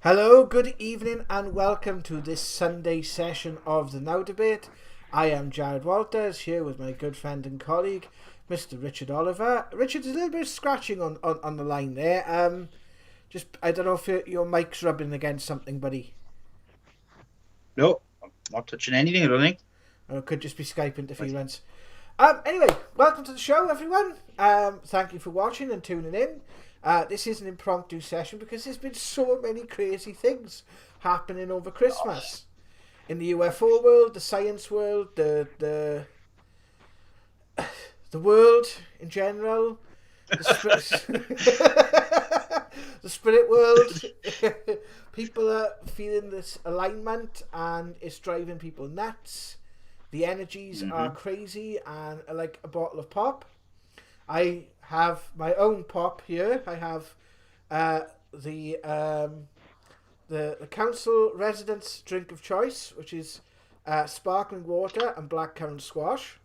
Hello, good evening, and welcome to this Sunday session of the Now Debate. I am Jared Walters, here with my good friend and colleague, Mr. Richard Oliver. Richard, there's a little bit of scratching on the line there. I don't know if your mic's rubbing against something, buddy. No, I'm not touching anything, I don't think. Or it could just be Skype interference. Right. Anyway, welcome to the show, everyone. Thank you for watching and tuning in. This is an impromptu session because there's been so many crazy things happening over Christmas. In the UFO world, the science world, the world in general, the spirit world. People are feeling this alignment and it's driving people nuts. The energies are crazy and are like a bottle of pop. I have my own pop here. I have the council residents' drink of choice, which is sparkling water and blackcurrant squash.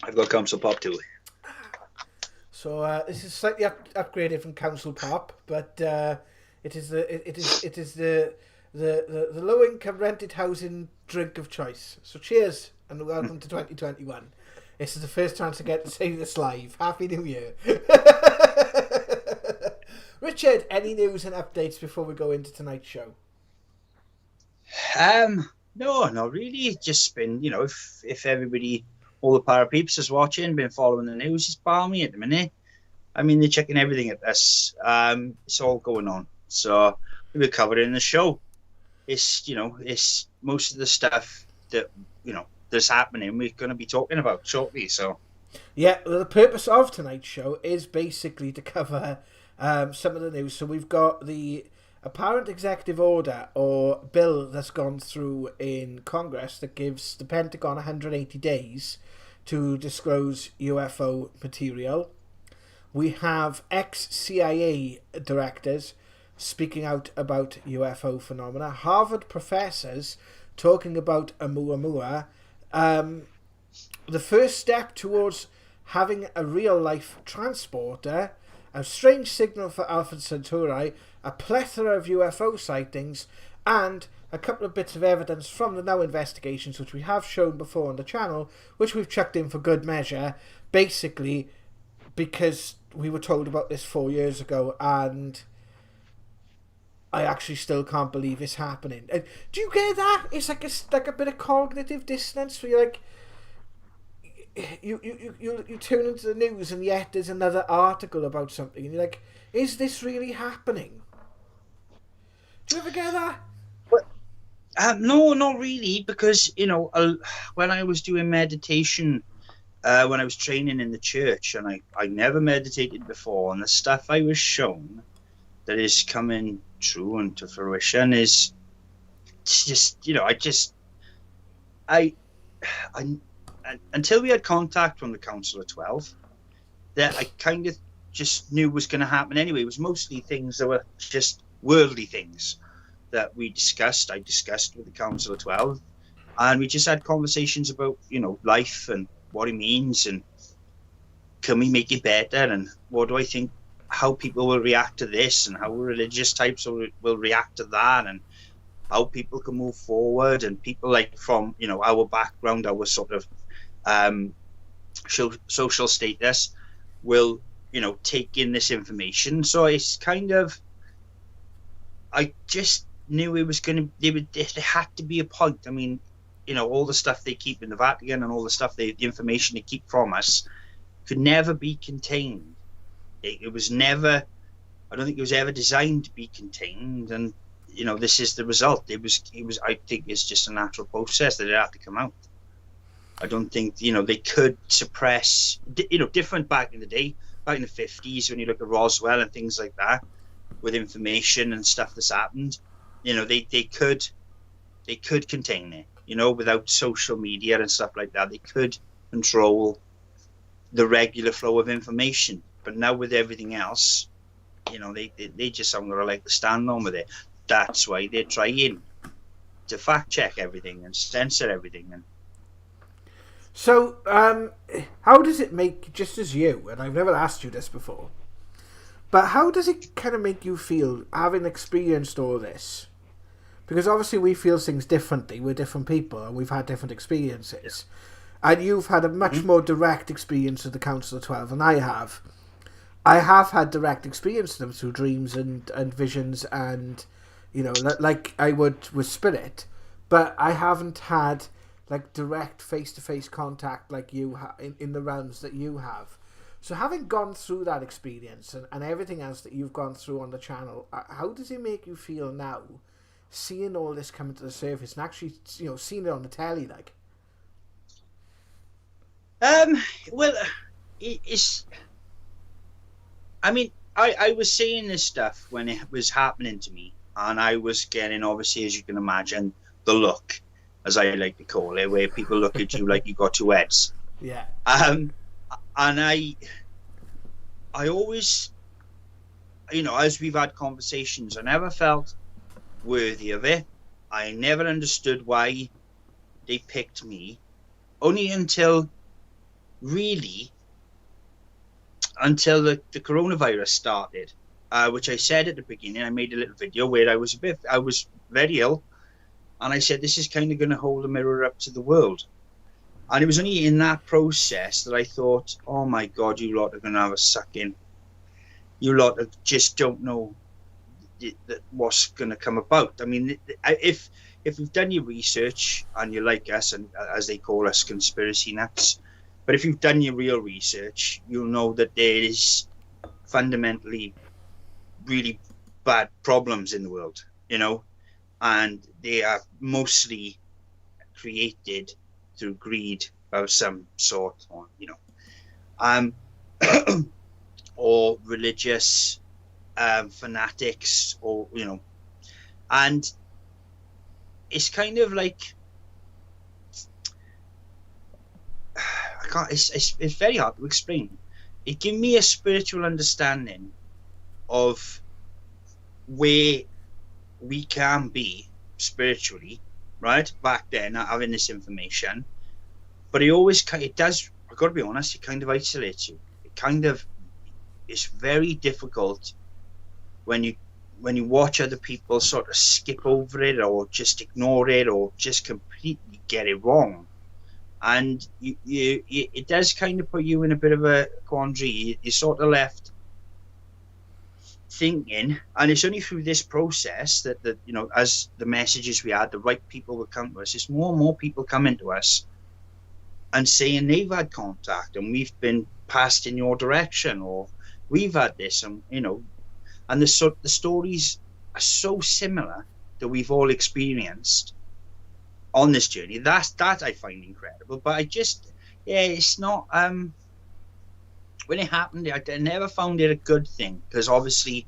I've got council pop too. So this is slightly upgraded from council pop, but it is the low income rented housing drink of choice. So cheers and welcome to 2021. This is the first chance I get to say this live. Happy New Year. Richard, any news and updates before we go into tonight's show? No, not really. Just been, if everybody, all the para peeps is watching, been following the news, it's balmy at the minute. I mean, they're checking everything at this. It's all going on. So we'll cover it in the show. It's most of the stuff that, that's happening we're going to be talking about shortly. So yeah, well, the purpose of tonight's show is basically to cover some of the news. So we've got the apparent executive order or bill that's gone through in Congress that gives the Pentagon 180 days to disclose UFO material. We have ex-CIA directors speaking out about UFO phenomena. Harvard professors talking about Oumuamua. The first step towards having a real-life transporter, a strange signal for Alpha Centauri, a plethora of UFO sightings, and a couple of bits of evidence from the Now investigations, which we have shown before on the channel, which we've chucked in for good measure, basically because we were told about this 4 years ago, and I actually still can't believe it's happening. Do you get that? It's like a bit of cognitive dissonance where you're like, you tune into the news and yet there's another article about something and you're like, is this really happening? Do you ever get that? No, not really, because when I was doing meditation, when I was training in the church, and I never meditated before, and the stuff I was shown that is coming true and to fruition is just I until we had contact from the Council of 12, that I kind of just knew was going to happen anyway. It was mostly things that were just worldly things that I discussed with the Council of 12, and we just had conversations about life and what it means and can we make it better and what do I think, how people will react to this and how religious types will react to that and how people can move forward, and people like from our background, our sort of social status will take in this information. So it's kind of, I just knew it was going to, there had to be a point. I mean, all the stuff they keep in the Vatican and all the stuff the information they keep from us could never be contained. It was never, I don't think it was ever designed to be contained, and this is the result. It was I think it's just a natural process that it had to come out. I don't think they could suppress different back in the day, back in the 50s when you look at Roswell and things like that, with information and stuff that's happened. They could contain it, without social media and stuff like that. They could control the regular flow of information. But now with everything else, they just aren't going to like to stand on with it. That's why they're trying to fact check everything and censor everything. And so, how does it make, just as you, and I've never asked you this before, But how does it kind of make you feel, having experienced all this? Because obviously we feel things differently. We're different people and we've had different experiences. And you've had a much more direct experience of the Council of 12 than I have. I have had direct experience of them through dreams and visions and, like I would with spirit. But I haven't had like direct face-to-face contact like you in the realms that you have. So having gone through that experience and everything else that you've gone through on the channel, how does it make you feel now, seeing all this coming to the surface and actually, seeing it on the telly, like? Well, it's. I mean, I was seeing this stuff when it was happening to me, and I was getting, obviously, as you can imagine, the look, as I like to call it, where people look at you like you got two heads. Yeah. And I always, as we've had conversations, I never felt worthy of it. I never understood why they picked me, only until the coronavirus started, which I said at the beginning. I made a little video where I was very ill, and I said this is kind of going to hold a mirror up to the world. And it was only in that process that I thought, oh my God, you lot are going to have a suck in. You lot just don't know what's going to come about. I mean, if you've done your research and you're like us, and as they call us, conspiracy nuts, but if you've done your real research, you'll know that there is fundamentally really bad problems in the world, and they are mostly created through greed of some sort, or or religious fanatics, or and it's kind of like it's very hard to explain. It gave me a spiritual understanding of where we can be spiritually, right? Back then, having this information, but it does. I've got to be honest. It kind of isolates you. It's very difficult when you watch other people sort of skip over it or just ignore it or just completely get it wrong. And it does kind of put you in a bit of a quandary. You're sort of left thinking, and it's only through this process that as the messages we had, the right people would come to us. It's more and more people coming to us and saying they've had contact and we've been passed in your direction, or we've had this, and and the stories are so similar that we've all experienced on this journey. That I find incredible. But it's not. When it happened, I never found it a good thing, because obviously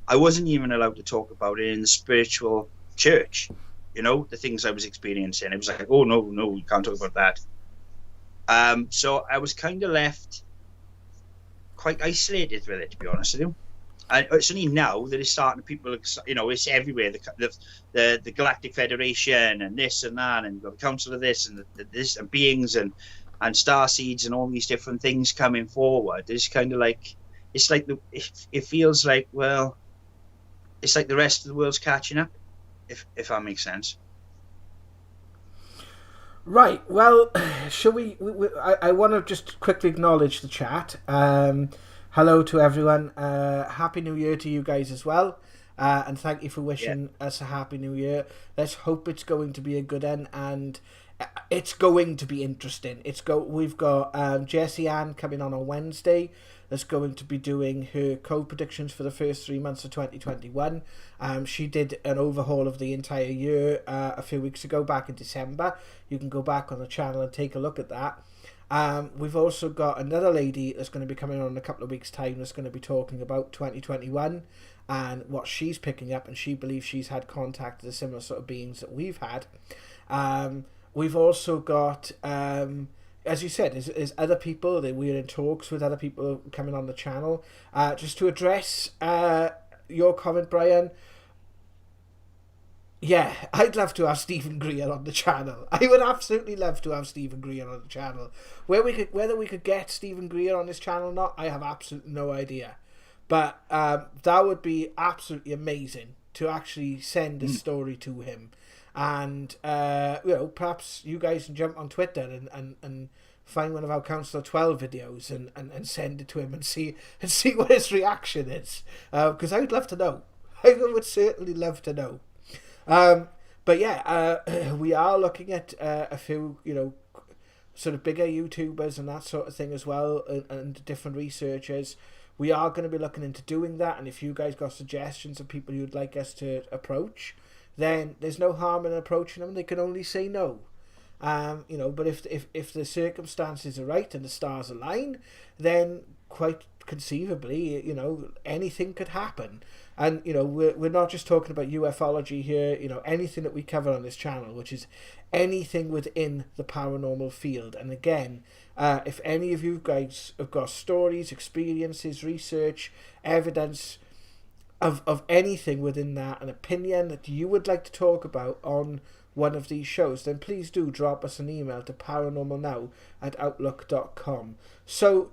I wasn't even allowed to talk about it in the spiritual church. The things I was experiencing. It was like, oh no, you can't talk about that. So I was kind of left quite isolated with it, to be honest with you. And it's only now that it's starting. People, it's everywhere. The Galactic Federation and this and that, and the Council of this and this and beings and star seeds and all these different things coming forward. It's kind of like it feels like, well, it's like the rest of the world's catching up, if that makes sense. Right. Well, shall we I want to just quickly acknowledge the chat. Hello to everyone. Happy New Year to you guys as well. And thank you for wishing us a Happy New Year. Let's hope it's going to be a good one, and it's going to be interesting. We've got Jessie Ann coming on Wednesday. That's going to be doing her code predictions for the first 3 months of 2021. She did an overhaul of the entire year a few weeks ago, back in December. You can go back on the channel and take a look at that. We've also got another lady that's going to be coming on in a couple of weeks' time that's going to be talking about 2021 and what she's picking up, and she believes she's had contact with the similar sort of beings that we've had. We've also got, as you said, is other people that we're in talks with, other people coming on the channel. Just to address your comment, Brian. Yeah, I'd love to have Stephen Greer on the channel. I would absolutely love to have Stephen Greer on the channel. Whether we could get Stephen Greer on this channel or not, I have absolutely no idea. But that would be absolutely amazing to actually send a story to him. And, perhaps you guys can jump on Twitter and find one of our Council 12 videos and send it to him and see what his reaction is. Because I would love to know. I would certainly love to know. But yeah, we are looking at a few, sort of bigger YouTubers and that sort of thing as well, and different researchers. We are going to be looking into doing that, and if you guys got suggestions of people you'd like us to approach, then there's no harm in approaching them. They can only say no. But if the circumstances are right and the stars align, then quite conceivably, anything could happen. And, we're not just talking about ufology here, anything that we cover on this channel, which is anything within the paranormal field. And again, if any of you guys have got stories, experiences, research, evidence of anything within that, an opinion that you would like to talk about on one of these shows, then please do drop us an email to paranormalnow@outlook.com. So,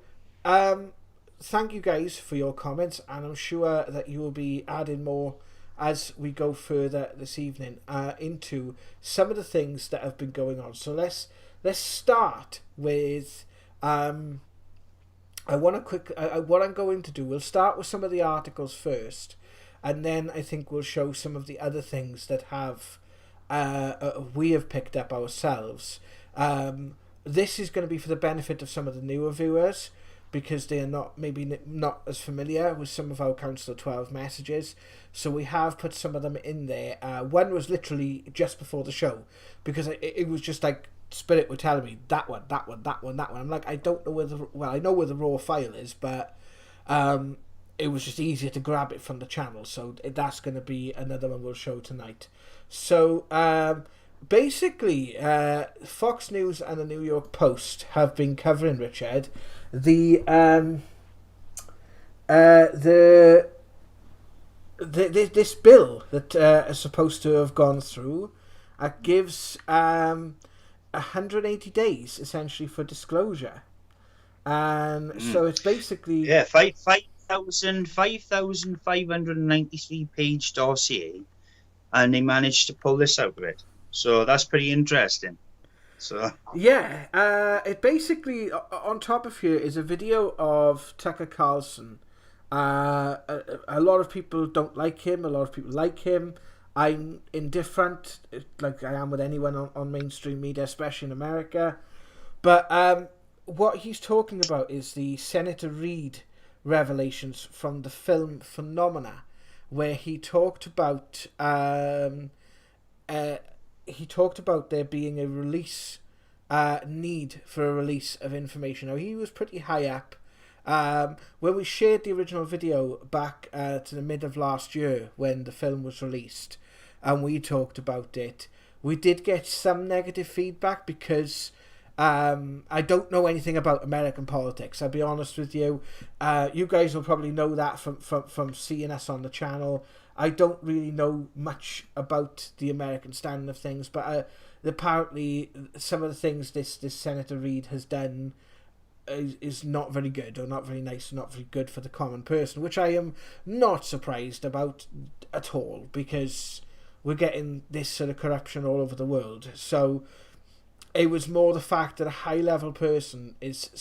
thank you guys for your comments, and I'm sure that you will be adding more as we go further this evening into some of the things that have been going on. So let's start with what I'm going to do. We'll start with some of the articles first, and then I think we'll show some of the other things that we have picked up ourselves. This is going to be for the benefit of some of the newer viewers, because they are not as familiar with some of our Council 12 messages. So we have put some of them in there. One was literally just before the show, because it was just like Spirit were telling me that one. I'm like, I don't know I know where the raw file is, but it was just easier to grab it from the channel. So that's going to be another one we'll show tonight. So basically, Fox News and the New York Post have been covering, Richard, this bill that is supposed to have gone through gives 180 days essentially for disclosure, and so it's basically 5,593 page dossier, and they managed to pull this out of it. So that's pretty interesting. So yeah, it basically, on top of here is a video of Tucker Carlson. A lot of people don't like him. A lot of people like him. I'm indifferent, like I am with anyone on mainstream media, especially in America. But what he's talking about is the Senator Reid revelations from the film Phenomena, where he talked about there being a release, need for a release of information. Now, he was pretty high up. When we shared the original video back to the mid of last year when the film was released, and we talked about it, we did get some negative feedback because I don't know anything about American politics. I'll be honest with you. You guys will probably know that from seeing us on the channel. I don't really know much about the American standing of things, but apparently some of the things this Senator Reid has done is not very good, or not very nice, not very good for the common person, which I am not surprised about at all, because we're getting this sort of corruption all over the world. So it was more the fact that a high-level person is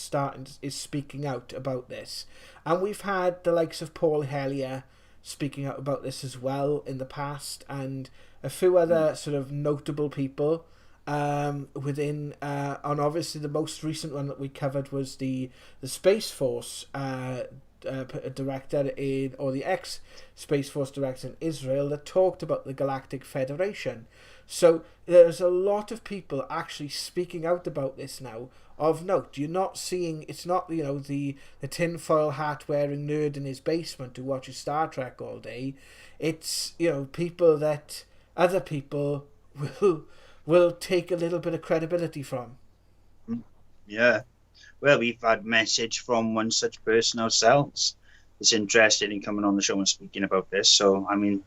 speaking out about this, and we've had the likes of Paul Hellyer speaking out about this as well in the past, and a few other sort of notable people within, and obviously the most recent one that we covered was the Space Force director or the ex-Space Force director in Israel, that talked about the Galactic Federation. So there's a lot of people actually speaking out about this now of note. You're not seeing, it's not, the tinfoil hat wearing nerd in his basement who watches Star Trek all day. It's, people that other people will take a little bit of credibility from. Yeah. Well, we've had message from one such person ourselves that's interested in coming on the show and speaking about this. So, I mean,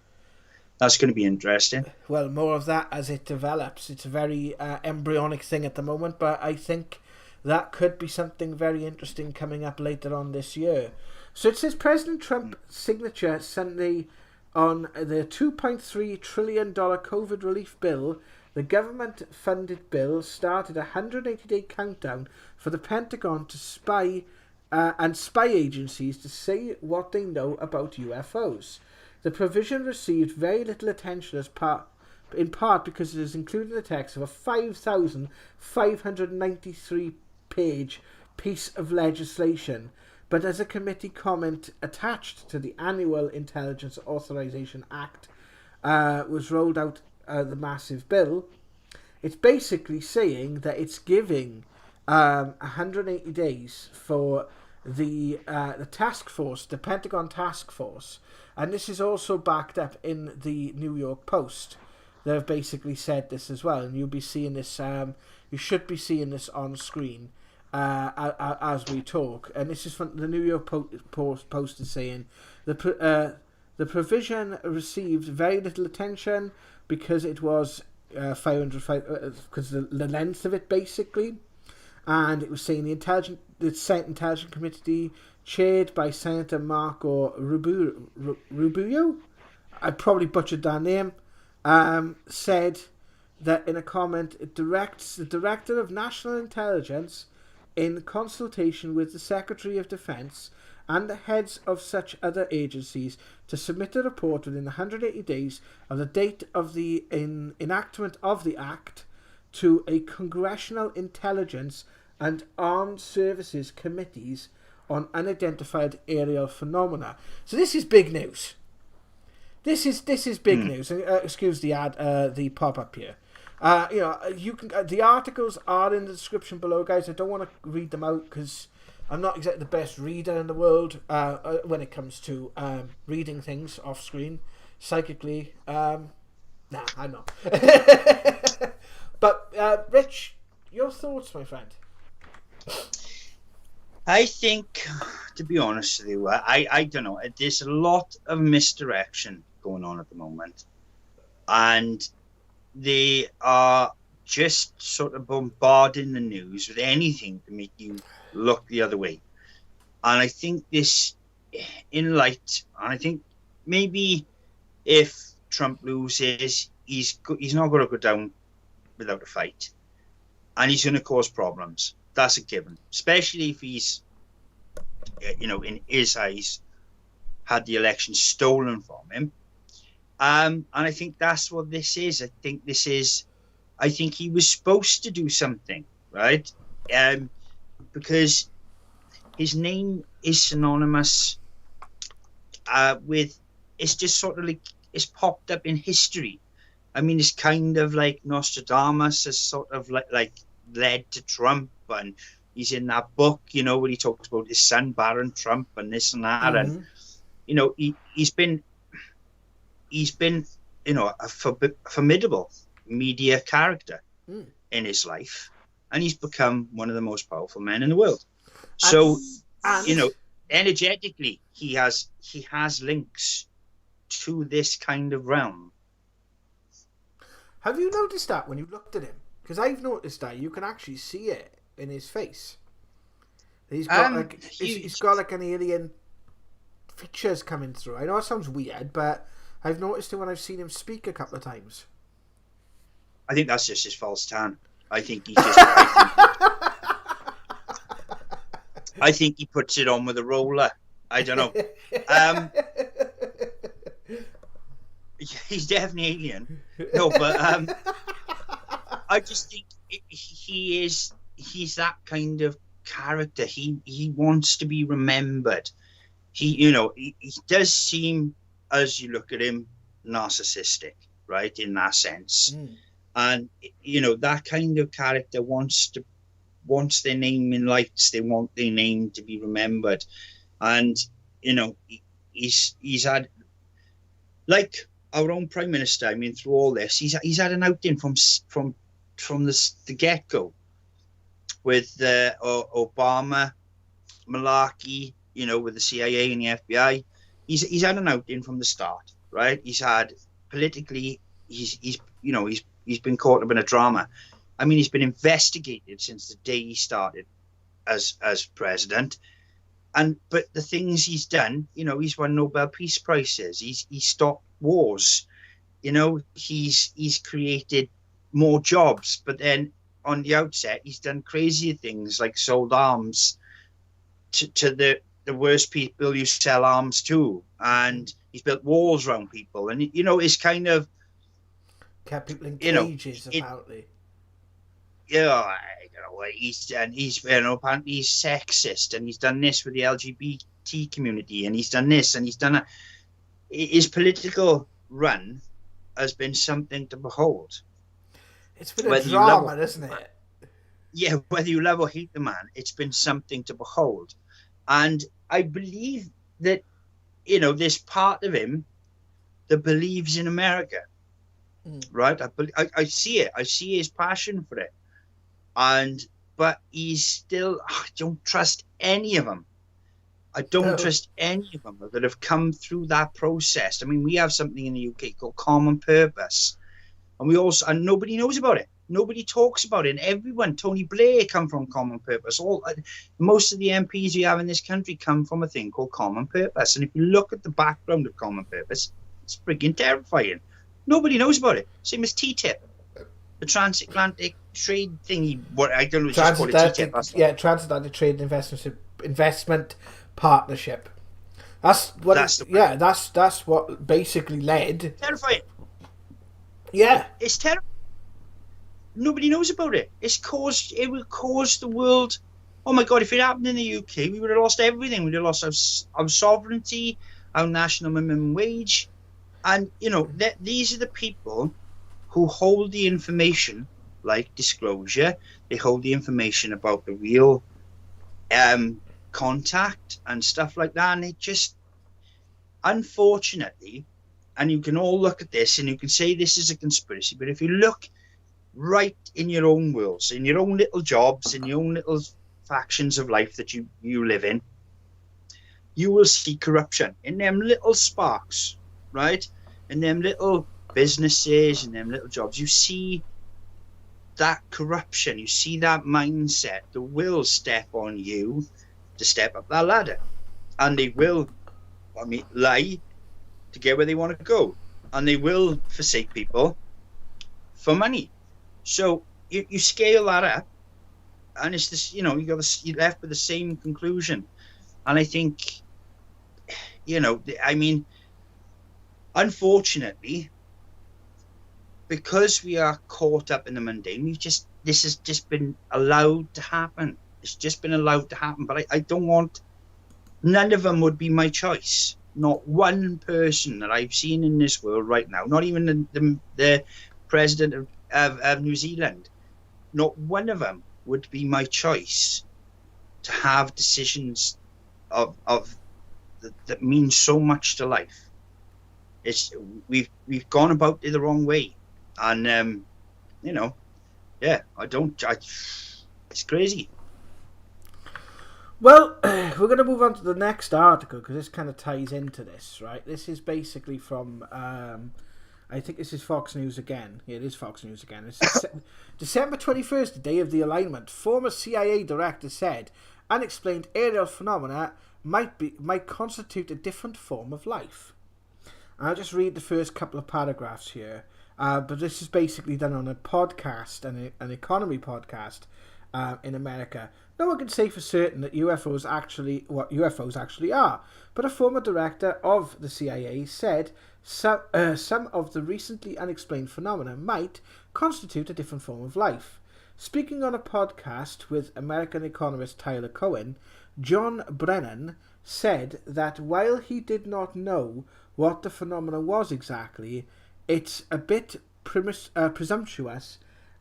that's going to be interesting. Well, more of that as it develops. It's a very embryonic thing at the moment, but I think that could be something very interesting coming up later on this year. So it says President Trump's signature Sunday on the $2.3 trillion COVID relief bill. The government-funded bill started a 180-day countdown for the Pentagon to spy and spy agencies to say what they know about UFOs. The provision received very little attention in part because it is included in the text of a 5,593-page piece of legislation, but as a committee comment attached to the annual Intelligence Authorization Act was rolled out, the massive bill, it's basically saying that it's giving 180 days for the task force, the Pentagon task force, and this is also backed up in the New York Post. They've basically said this as well, and you'll be seeing this. You should be seeing this on screen as we talk. And this is from the New York Post is saying the provision received very little attention because it was 500 because the length of it basically, and it was saying the Senate Intelligence Committee chaired by Senator Marco Rubio, I probably butchered that name, said that in a comment it directs the Director of National Intelligence in consultation with the Secretary of Defense and the heads of such other agencies to submit a report within 180 days of the date of the enactment of the Act to a Congressional Intelligence and Armed Services Committees on Unidentified Aerial Phenomena. So this is big news. This is big news. Excuse the the pop-up here. You can. The articles are in the description below, guys. I don't want to read them out because I'm not exactly the best reader in the world when it comes to reading things off screen psychically. Nah, I'm not. But Rich, your thoughts, my friend? I think, to be honest with you, I don't know. There's a lot of misdirection going on at the moment, and they are just sort of bombarding the news with anything to make you look the other way. And I think this, in light, and I think maybe if Trump loses, he's not going to go down without a fight, and he's going to cause problems. That's a given, especially if he's, in his eyes, had the election stolen from him. And I think that's what this is. I think he was supposed to do something, right? Because his name is synonymous with, it's just sort of like, it's popped up in history. I mean, it's kind of like Nostradamus has sort of like led to Trump, and he's in that book, where he talks about his son Baron Trump and this and that, and he's been a formidable media character in his life, and he's become one of the most powerful men in the world. So energetically he has links to this kind of realm. Have you noticed that when you looked at him? Because I've noticed that you can actually see it in his face. He's got he's got like an alien features coming through. I know it sounds weird, but I've noticed it when I've seen him speak a couple of times. I think that's just his false tan. I think he puts it on with a roller. I don't know. He's definitely alien. No, but I just think he's that kind of character. He wants to be remembered. He does seem, as you look at him, narcissistic, right, in that sense. And that kind of character wants their name in lights. They want their name to be remembered. And he's had, like our own Prime Minister, I mean, through all this, he's had an outing from the get-go with Obama, malarkey, with the CIA and the FBI. He's had an outing from the start, right? He's had politically, he's been caught up in a drama. I mean, he's been investigated since the day he started as president. But the things he's done, he's won Nobel Peace Prizes. He's stopped wars. He's created more jobs. But then on the outset, he's done crazier things like sold arms to the worst people you sell arms to, and he's built walls around people, and it's kind of Kept people in you know cages, it. apparently. Apparently he's sexist, and he's done this with the LGBT community, and he's done this, and he's done that. His political run has been something to behold. It's been a drama, isn't it? Yeah, whether you love or hate the man, it's been something to behold. And I believe that, there's part of him that believes in America, right? I see it. I see his passion for it. But he's still, I don't trust any of them. I don't trust any of them that have come through that process. I mean, we have something in the UK called common purpose. And nobody knows about it. Nobody talks about it. And everyone, Tony Blair, come from common purpose. Most of the MPs we have in this country come from a thing called common purpose. And if you look at the background of common purpose, it's freaking terrifying. Nobody knows about it. Same as TTIP, the transatlantic trade thingy. What I don't know, just call it TTIP. Yeah, transatlantic trade investment partnership. That's what basically led. Terrifying. Yeah, it's terrible. Nobody knows about it. It will cause the world. Oh my God! If it happened in the UK, we would have lost everything. We'd have lost our sovereignty, our national minimum wage, and these are the people who hold the information, like disclosure. They hold the information about the real contact and stuff like that, and it just, unfortunately. And you can all look at this and you can say this is a conspiracy, but if you look right in your own worlds, in your own little jobs, in your own little factions of life that you live in, you will see corruption in them little sparks, right? In them little businesses, in them little jobs. You see that corruption, you see that mindset that will step on you to step up that ladder. And they will, lie to get where they want to go, and they will forsake people for money. So you scale that up, and it's this, you're left with the same conclusion. And I think, unfortunately, because we are caught up in the mundane, this has just been allowed to happen. It's just been allowed to happen. But I don't want. None of them would be my choice. Not one person that I've seen in this world right now, not even the president of New Zealand, not one of them would be my choice to have decisions of that mean so much to life. We've gone about it the wrong way, and it's crazy. Well, we're going to move on to the next article because this kind of ties into this, right? This is basically from, I think this is Fox News again. Yeah, it is Fox News again. It's December 21st, the day of the alignment. Former CIA director said unexplained aerial phenomena might constitute a different form of life. I'll just read the first couple of paragraphs here. But this is basically done on a podcast, an economy podcast in America. No one can say for certain that UFOs actually are, but a former director of the CIA said some of the recently unexplained phenomena might constitute a different form of life. Speaking on a podcast with American economist Tyler Cowen, John Brennan said that while he did not know what the phenomena was exactly, it's a bit presumptuous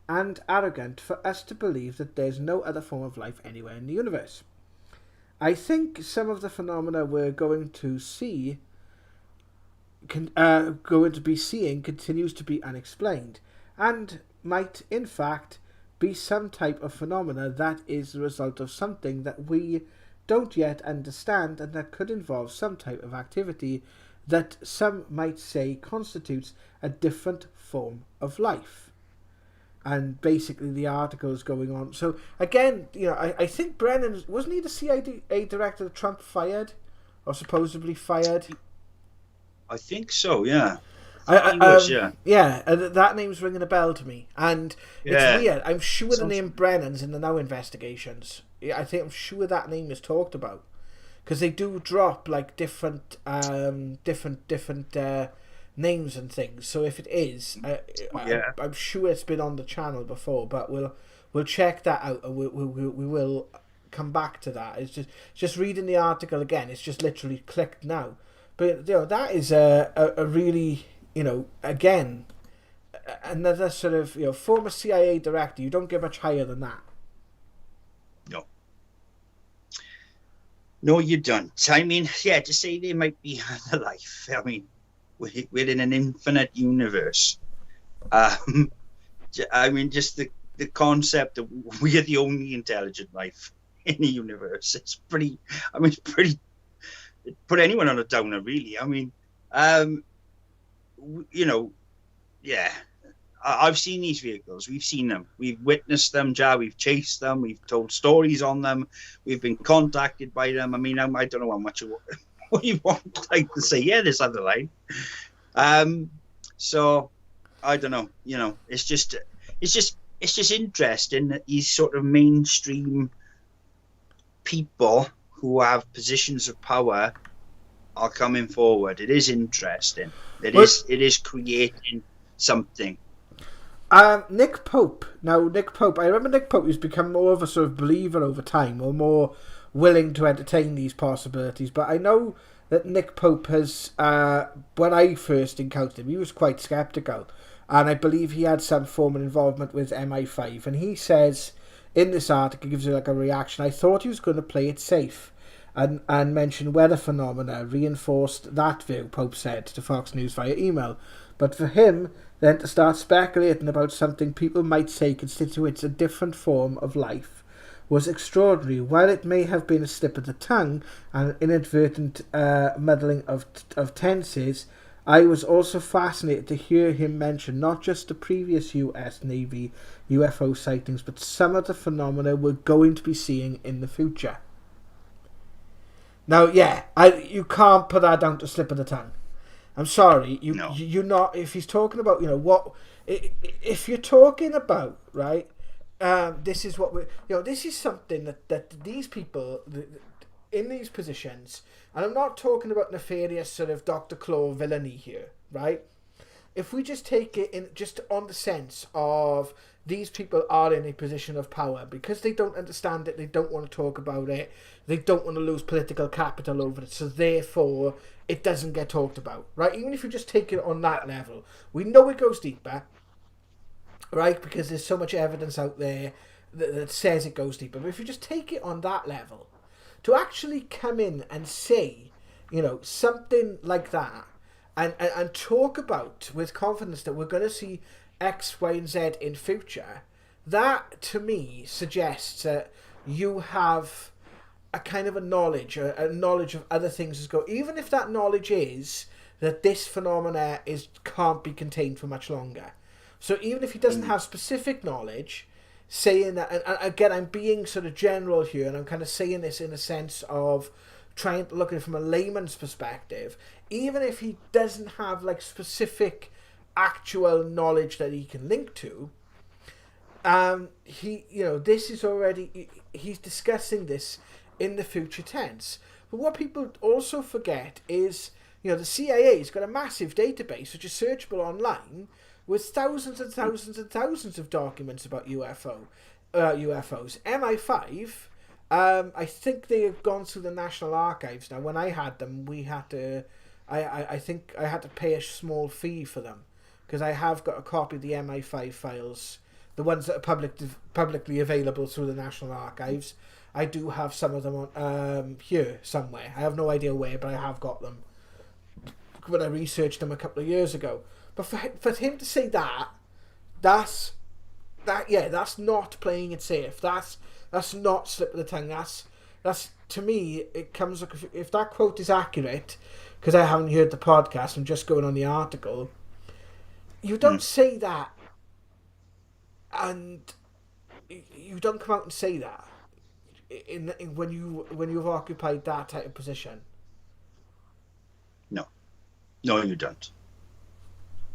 and arrogant for us to believe that there's no other form of life anywhere in the universe. I think some of the phenomena we're going to be seeing continues to be unexplained, and might in fact be some type of phenomena that is the result of something that we don't yet understand, and that could involve some type of activity that some might say constitutes a different form of life. and basically the article is going on. So again, I think Brennan, wasn't he the CIA director that Trump fired, or supposedly fired? I think so. Yeah. I, He was. Yeah. yeah, that name's ringing a bell to me, and Yeah. it's weird. I'm sure the Sounds- name Brennan's in the Now investigations. Yeah, I'm sure that name is talked about, because they do drop like different names and things. So if it is, Yeah. I'm sure it's been on the channel before, but we'll check that out, and we will come back to that. It's just reading the article again. It's just literally clicked now, but that is a really, again, another sort of former CIA director. You don't get much higher than that. No, you don't. I mean, yeah, to say they might be other life. I mean, we're in an infinite universe. I mean, just the concept that we are the only intelligent life in the universe. It's pretty. I mean, it's pretty. It put anyone on a downer, really. I mean, yeah. I've seen these vehicles. We've seen them. We've witnessed them, We've chased them. We've told stories on them. We've been contacted by them. I mean, I don't know how much what you want to say. Yeah, this other line. So I don't know. It's just interesting that these sort of mainstream people who have positions of power are coming forward. It is interesting. It is creating something. Nick Pope. Now, Nick Pope, I remember Nick Pope has become more of a sort of believer over time, or more willing to entertain these possibilities. But I know that Nick Pope has, when I first encountered him, he was quite sceptical. And I believe he had some form of involvement with MI5. And he says, in this article, gives you like a reaction, I thought he was going to play it safe. And mention weather phenomena reinforced that view, Pope said to Fox News via email. But for him, then to start speculating about something people might say constitutes a different form of life was extraordinary. While it may have been a slip of the tongue and an inadvertent muddling of tenses, I was also fascinated to hear him mention not just the previous US Navy UFO sightings, but some of the phenomena we're going to be seeing in the future. Now, yeah, you can't put that down to slip of the tongue. I'm sorry, you're not. If he's talking about, what, if you're talking about, right, this is what this is something that these people in these positions, and I'm not talking about nefarious sort of Dr. Claw villainy here, right? If we just take it in just on the sense of these people are in a position of power because they don't understand it, they don't want to talk about it, they don't want to lose political capital over it, so therefore it doesn't get talked about, right? Even if you just take it on that level, we know it goes deeper, right? Because there's so much evidence out there that says it goes deeper. But if you just take it on that level, to actually come in and say, something like that, and talk about with confidence that we're going to see X, Y, and Z in future, that to me suggests that you have a kind of a knowledge of other things as go. Even if that knowledge is that this phenomena can't be contained for much longer. So even if he doesn't have specific knowledge, saying that, and again, I'm being sort of general here, and I'm kind of saying this in a sense of trying to look at it from a layman's perspective, even if he doesn't have like specific actual knowledge that he can link to, this is already, he's discussing this in the future tense. But what people also forget is, the CIA's got a massive database which is searchable online with thousands and thousands and thousands of documents about UFOs. MI5, I think they have gone through the National Archives now. When I had them, we had to, I think I had to pay a small fee for them, because I have got a copy of the MI5 files, the ones that are publicly available through the National Archives. I do have some of them on here somewhere. I have no idea where, but I have got them when I researched them a couple of years ago. But for him to say that's not playing it safe. That's not slip of the tongue. That's to me, it comes like, if that quote is accurate, because I haven't heard the podcast, I'm just going on the article. You don't say that and you don't come out and say that when you've occupied that type of position. No, no, you don't.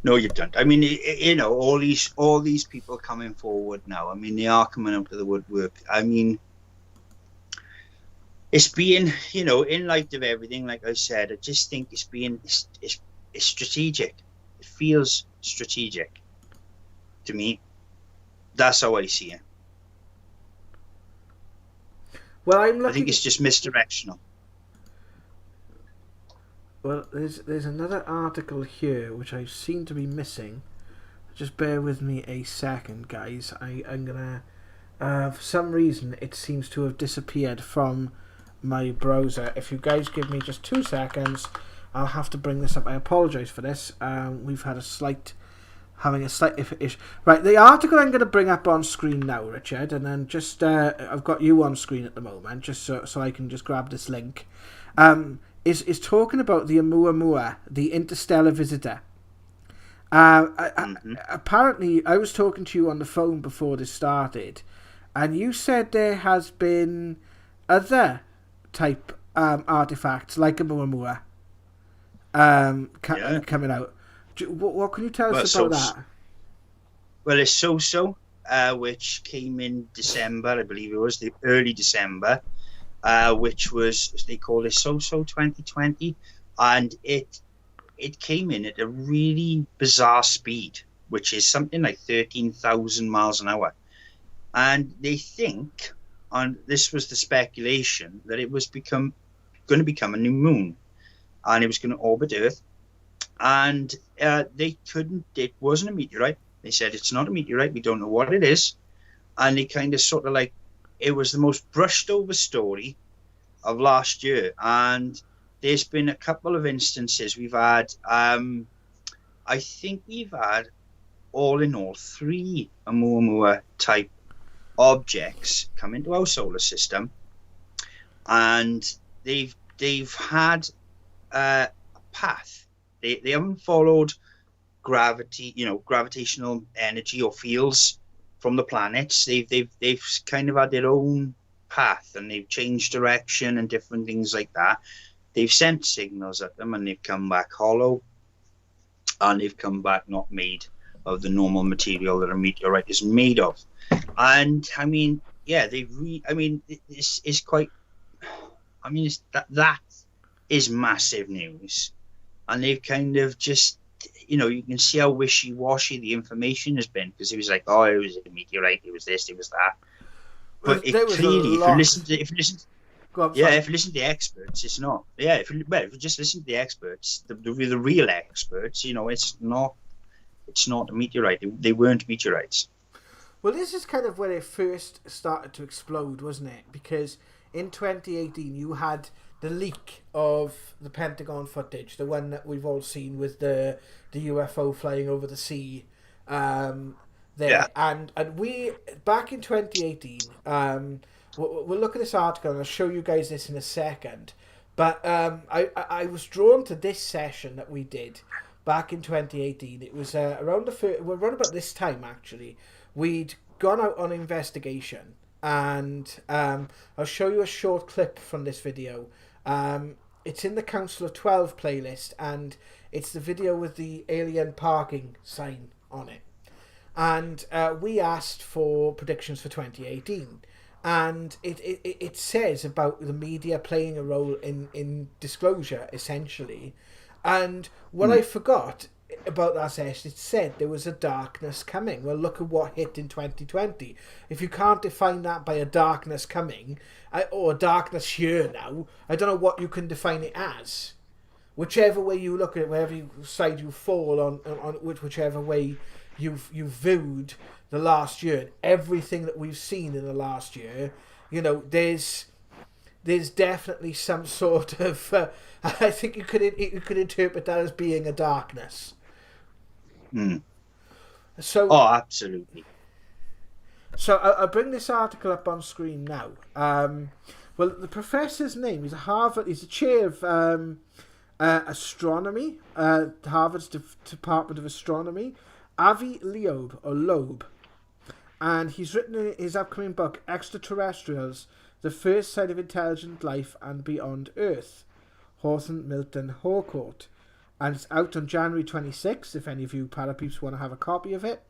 No, you don't. I mean, all these people coming forward now. I mean, they are coming out of the woodwork. I mean, it's being, in light of everything, like I said, I just think it's strategic. It feels strategic to me. That's how I see it. Well, I think it's just misdirectional. Well, there's another article here which I seem to be missing. Just bear with me a second, guys. I'm gonna. For some reason, it seems to have disappeared from my browser. If you guys give me just 2 seconds, I'll have to bring this up. I apologise for this. We've had having a slight issue. Right, the article I'm going to bring up on screen now, Richard, and then just I've got you on screen at the moment, just so I can just grab this link. Is talking about the Oumuamua, the interstellar visitor. Apparently, I was talking to you on the phone before this started, and you said there has been other type artifacts like Oumuamua coming out. What can you tell us about that? Well, it's So-So, which came in December, I believe it was, the early December, which was, they call it So-So 2020, and it came in at a really bizarre speed, which is something like 13,000 miles an hour. And they think, and this was the speculation, that it was going to become a new moon, and it was going to orbit Earth. And it wasn't a meteorite. They said it's not a meteorite, we don't know what it is. And they kind of sort of like, it was the most brushed over story of last year. And there's been a couple of instances we've had, I think we've had all in all 3 Oumuamua type objects come into our solar system. And they've had a path. They haven't followed gravity, gravitational energy or fields from the planets. They've kind of had their own path, and they've changed direction and different things like that. They've sent signals at them, and they've come back hollow, and they've come back not made of the normal material that a meteorite is made of. And I mean, yeah, it's quite. I mean, that is massive news. And they've kind of just, you can see how wishy-washy the information has been, because it was like, oh, it was a meteorite, it was this, it was that. But clearly, if you listen to the experts, it's not. Yeah, if you just listen to the experts, the real experts, it's not a meteorite. They weren't meteorites. Well, this is kind of where it first started to explode, wasn't it? Because in 2018, you had the leak of the Pentagon footage, the one that we've all seen with the UFO flying over the sea there. Yeah. And we, back in 2018, we'll look at this article, and I'll show you guys this in a second. But I was drawn to this session that we did back in 2018. It was around about this time, actually. We'd gone out on investigation, and I'll show you a short clip from this video. It's in the Council of 12 playlist, and it's the video with the alien parking sign on it. And we asked for predictions for 2018, and it says about the media playing a role in disclosure, essentially. And what I forgot about that session, it said there was a darkness coming. Well, look at what hit in 2020. If you can't define that by a darkness coming, or a darkness here now, I don't know what you can define it as. Whichever way you look at it, wherever side you fall on whichever way you've viewed the last year, and everything that we've seen in the last year, there's definitely some sort of I think you could interpret that as being a darkness. So, absolutely. So I'll bring this article up on screen now. Well, the professor's name is he's a chair of astronomy, Harvard's Department of Astronomy, Avi Loeb, And he's written in his upcoming book, Extraterrestrials, The First Sign of Intelligent Life and Beyond Earth, Hawthorne Milton Harcourt. And it's out on January 26th, if any of you parapeeps want to have a copy of it.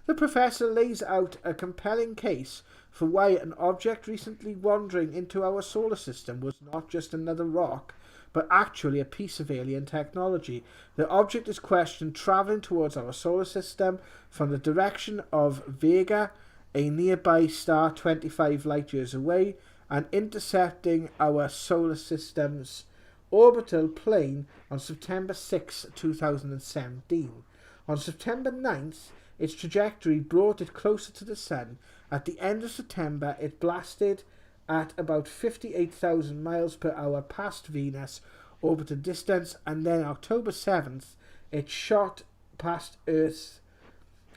The professor lays out a compelling case for why an object recently wandering into our solar system was not just another rock, but actually a piece of alien technology. The object is questioned travelling towards our solar system from the direction of Vega, a nearby star 25 light years away, and intercepting our solar system's orbital plane on September 6, 2017. On September 9th, its trajectory brought it closer to the Sun. At the end of September, it blasted at about 58,000 miles per hour past Venus orbital distance, and then October 7th, it shot past Earth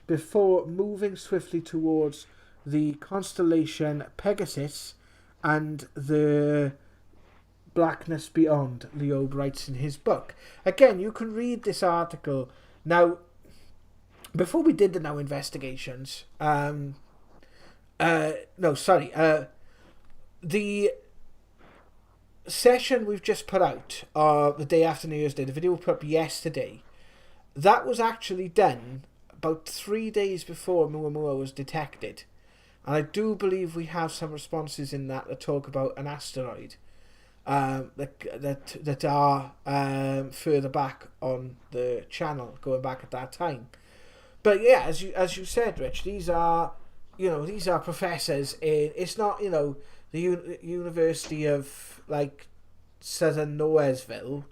before moving swiftly towards the constellation Pegasus and the blackness beyond, Leob writes in his book. Again, you can read this article. Now, before we did the Now investigations, the session we've just put out, the day after New Year's Day, the video we put up yesterday, that was actually done about 3 days before Muamua was detected. And I do believe we have some responses in that talk about an asteroid that are further back on the channel, going back at that time. But yeah, as you said, Rich, these are professors in, it's not, the University of like Southern Nowheresville.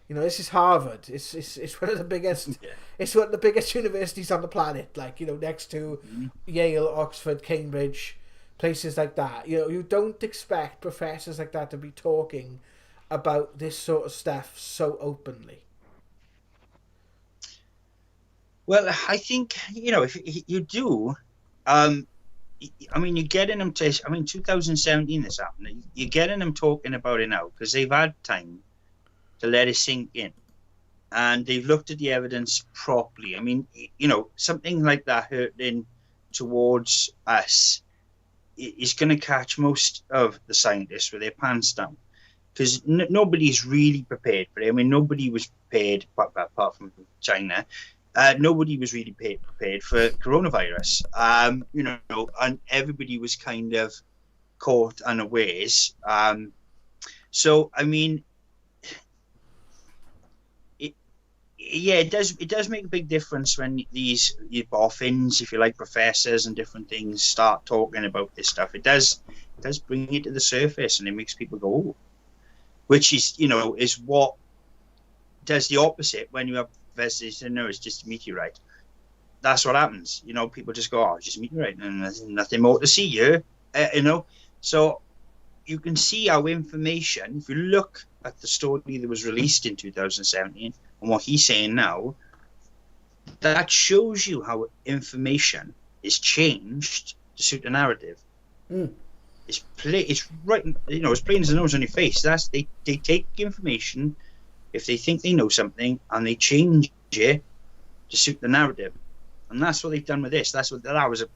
This is Harvard. It's one of the biggest. Yeah. It's one of the biggest universities on the planet. Like, next to Yale, Oxford, Cambridge, places like that. You don't expect professors like that to be talking about this sort of stuff so openly. Well, I think, if you do, you're getting them to, 2017 this happened. You're getting them talking about it now because they've had time to let it sink in. And they've looked at the evidence properly. Something like that hurtling towards us is going to catch most of the scientists with their pants down. Because nobody's really prepared for it. Nobody was prepared, apart from China. Nobody was really prepared for coronavirus, and everybody was kind of caught unawares. It does make a big difference when these boffins, if you like, professors and different things start talking about this stuff. It does bring it to the surface, and it makes people go, oh. Which is, is what does the opposite when you have professors say, no, it's just a meteorite. That's what happens. People just go, oh, it's just a meteorite, and there's nothing more to see here. So you can see how information, if you look at the story that was released in 2017 and what he's saying now, that shows you how information is changed to suit the narrative. It's right, it's plain as the nose on your face. They take information if they think they know something and they change it to suit the narrative, and that's what they've done with this. That was a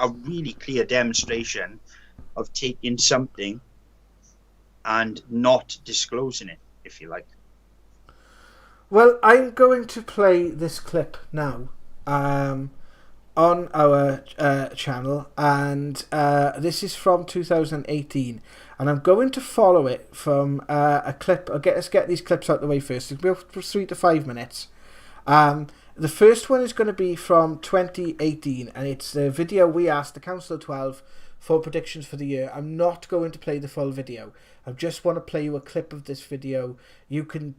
really clear demonstration of taking something and not disclosing it, if you like. Well, I'm going to play this clip now on our channel, and this is from 2018, and I'm going to follow it from a clip. Let's get these clips out of the way first. It'll be for 3 to 5 minutes. The first one is going to be from 2018, and it's the video we asked the Council of 12 for predictions for the year. I'm not going to play the full video. I just want to play you a clip of this video. You can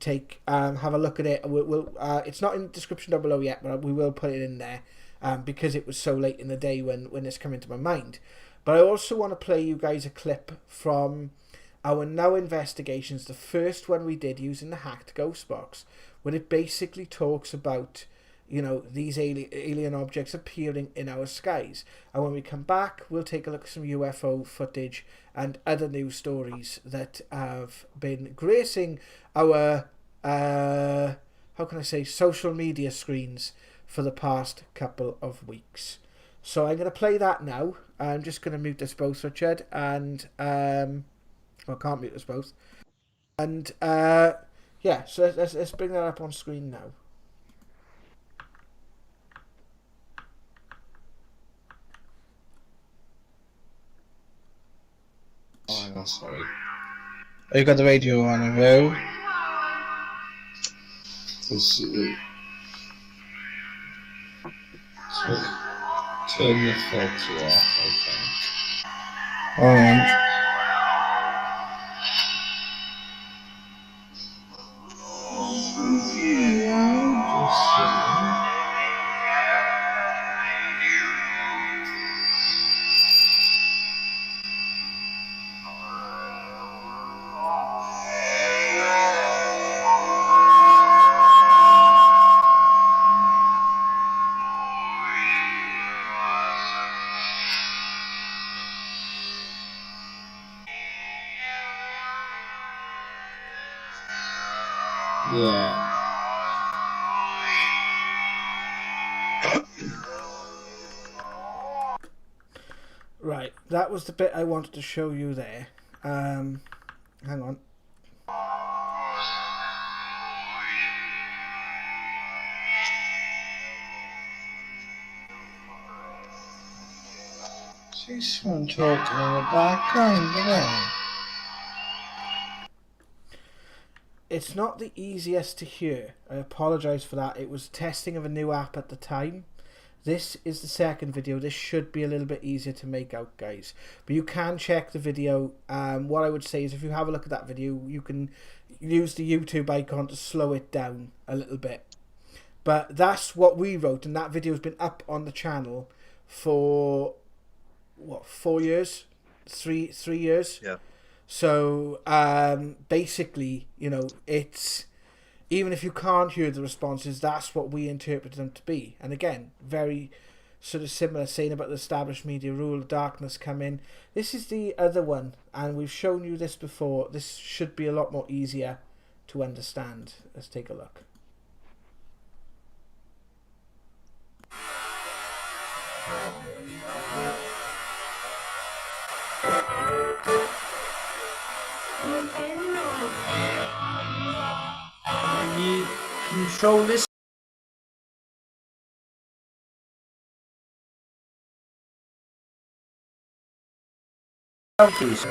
have a look at it. We'll it's not in the description down below yet, but we will put it in there. Because it was so late in the day when this came into my mind. But I also want to play you guys a clip from our Now investigations, the first one we did using the hacked ghost box, when it basically talks about, these alien objects appearing in our skies. And when we come back, we'll take a look at some UFO footage and other news stories that have been gracing our, social media screens for the past couple of weeks. So I'm going to play that now. I'm just going to mute us both, Richard, and well, I can't mute us both. And yeah, so let's bring that up on screen now. Oh, I'm sorry. Oh, you got the radio on, have you? Turn the filter off, I think. Yeah. Right, that was the bit I wanted to show you there. Hang on. See someone talking in the background, isn't It's not the easiest to hear. I apologise for that. It was testing of a new app at the time. This is the second video. This should be a little bit easier to make out, guys. But you can check the video. What I would say is if you have a look at that video, you can use the YouTube icon to slow it down a little bit. But that's what we wrote, and that video has been up on the channel for, what, 4 years? Three years? Yeah. So basically, you know, it's, even if you can't hear the responses, that's what we interpret them to be. And again, very sort of similar, saying about the established media rule, darkness come in. This is the other one, and we've shown you this before. This should be a lot more easier to understand. Let's take a look. You control this. Please.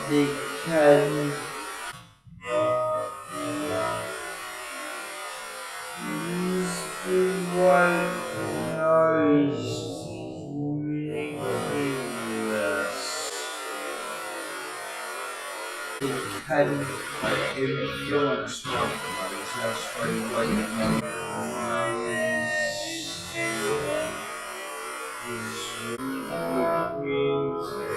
They can use the white noise it can influence what that's why white noise is music.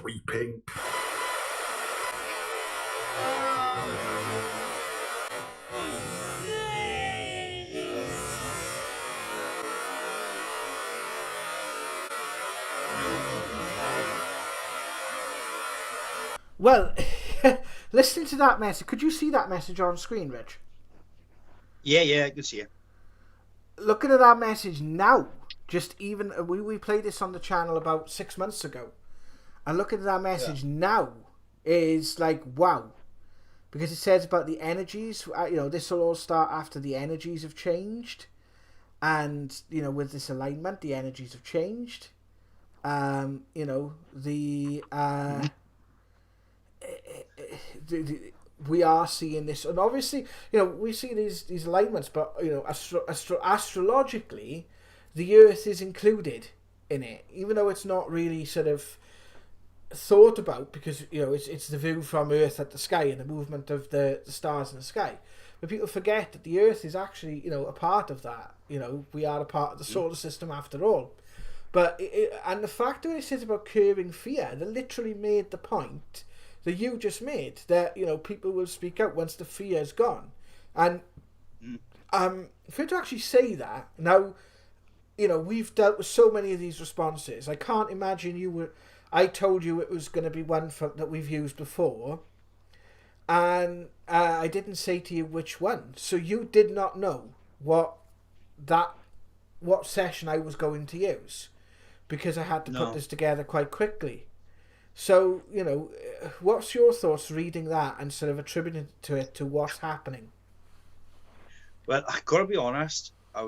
Weeping. Well, listening to that message, could you see that message on screen, Rich? Yeah, I can see it. Looking at that message now, just even we played this on the channel about 6 months ago, and looking at that message now is like wow, because it says about the energies. This will all start after the energies have changed, and with this alignment, the energies have changed. We are seeing this, and obviously, we see these alignments, but astrologically, the Earth is included in it, even though it's not really sort of thought about, because it's the view from Earth at the sky and the movement of the stars in the sky. But people forget that the Earth is actually a part of that. We are a part of the solar system after all. But and the fact that it says about curbing fear, they literally made the point that you just made, that people will speak out once the fear is gone. And for you to actually say that now, we've dealt with so many of these responses. I can't imagine I told you it was going to be one that we've used before, and I didn't say to you which one, so you did not know what session I was going to use, because I had to put this together quite quickly. So, what's your thoughts reading that and sort of attributing it to what's happening? Well, I gotta be honest. I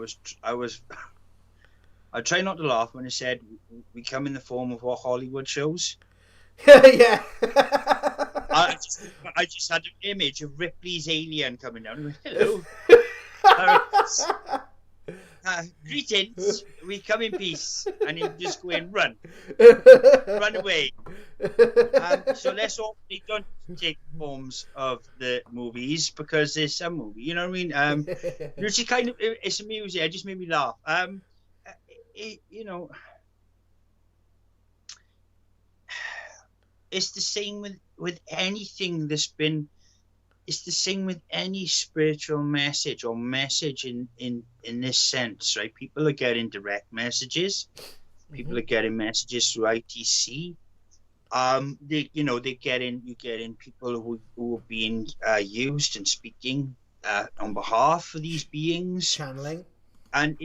try not to laugh when I said we come in the form of what Hollywood shows. Yeah. I just had an image of Ripley's alien coming down. And went, hello. Greetings, we come in peace, and he'll just go and run away. So let's hope they don't take forms of the movies, because there's some movie, you know what I mean? Which is kind of, it's amusing. It just made me laugh. It's the same with anything that's been. It's the same with any spiritual message or message in this sense, right? People are getting direct messages. People are getting messages through ITC. You're getting people who are being used and speaking on behalf of these beings. Channeling. And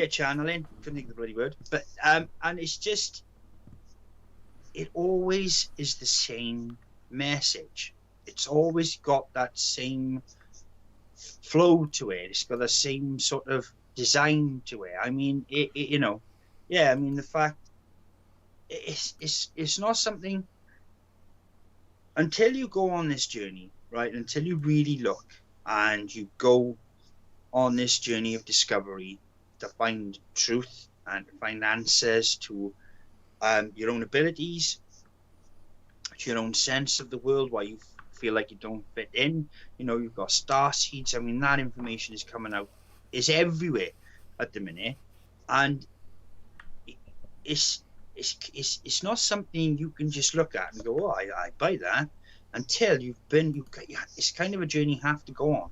channeling. Couldn't think of the bloody word. But and it's just, it always is the same message. It's always got that same flow to it. It's got the same sort of design to it. I mean, I mean, the fact it's not something, until you go on this journey, right? Until you really look and you go on this journey of discovery to find truth and to find answers to your own abilities, to your own sense of the world, why you feel like you don't fit in. You've got star seeds. I mean, that information is coming out, is everywhere at the minute, and it's not something you can just look at and go, oh, I buy that, until it's kind of a journey you have to go on.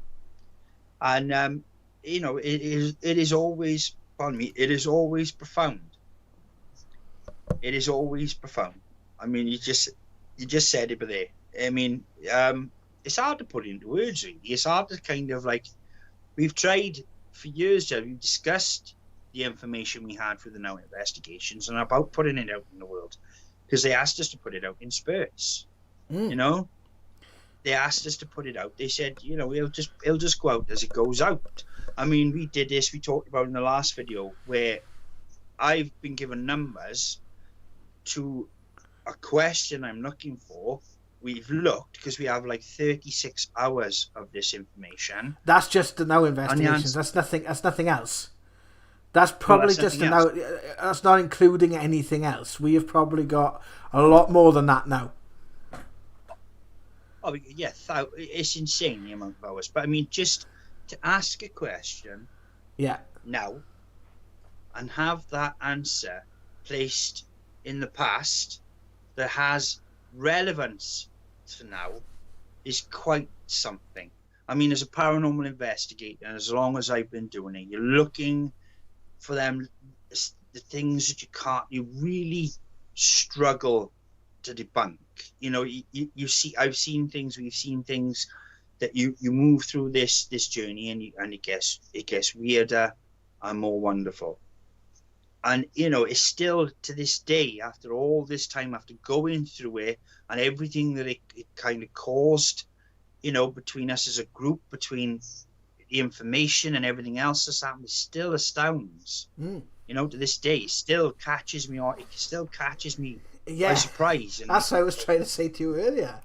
And it is always, pardon me, it is always profound. It is always profound. I mean, you just said it there. I mean, it's hard to put into words, really. It's hard to kind of like, we've tried for years, we've discussed the information we had through the Now investigations and about putting it out in the world, because they asked us to put it out in spurts. They asked us to put it out. They said, it'll just go out as it goes out. I mean, we did this, we talked about in the last video, where I've been given numbers to a question I'm looking for. We've looked, because we have like 36 hours of this information. That's just the Now investigations. That's nothing else. That's probably just the Now. That's not including anything else. We have probably got a lot more than that now. Oh yeah, it's insane the amount of hours. But I mean, just to ask a question, now, and have that answer placed in the past, that has relevance to now is quite something. I mean, as a paranormal investigator, and as long as I've been doing it, you're looking for them, the things that you really struggle to debunk. You know, you see, we've seen things that you move through this journey, and it gets weirder and more wonderful. And you know, it's still to this day, after all this time, after going through it and everything that it kind of caused, you know, between us as a group, between the information and everything else that's happened, it still astounds. You know, to this day, it still catches me by surprise. And that's what I was trying to say to you earlier.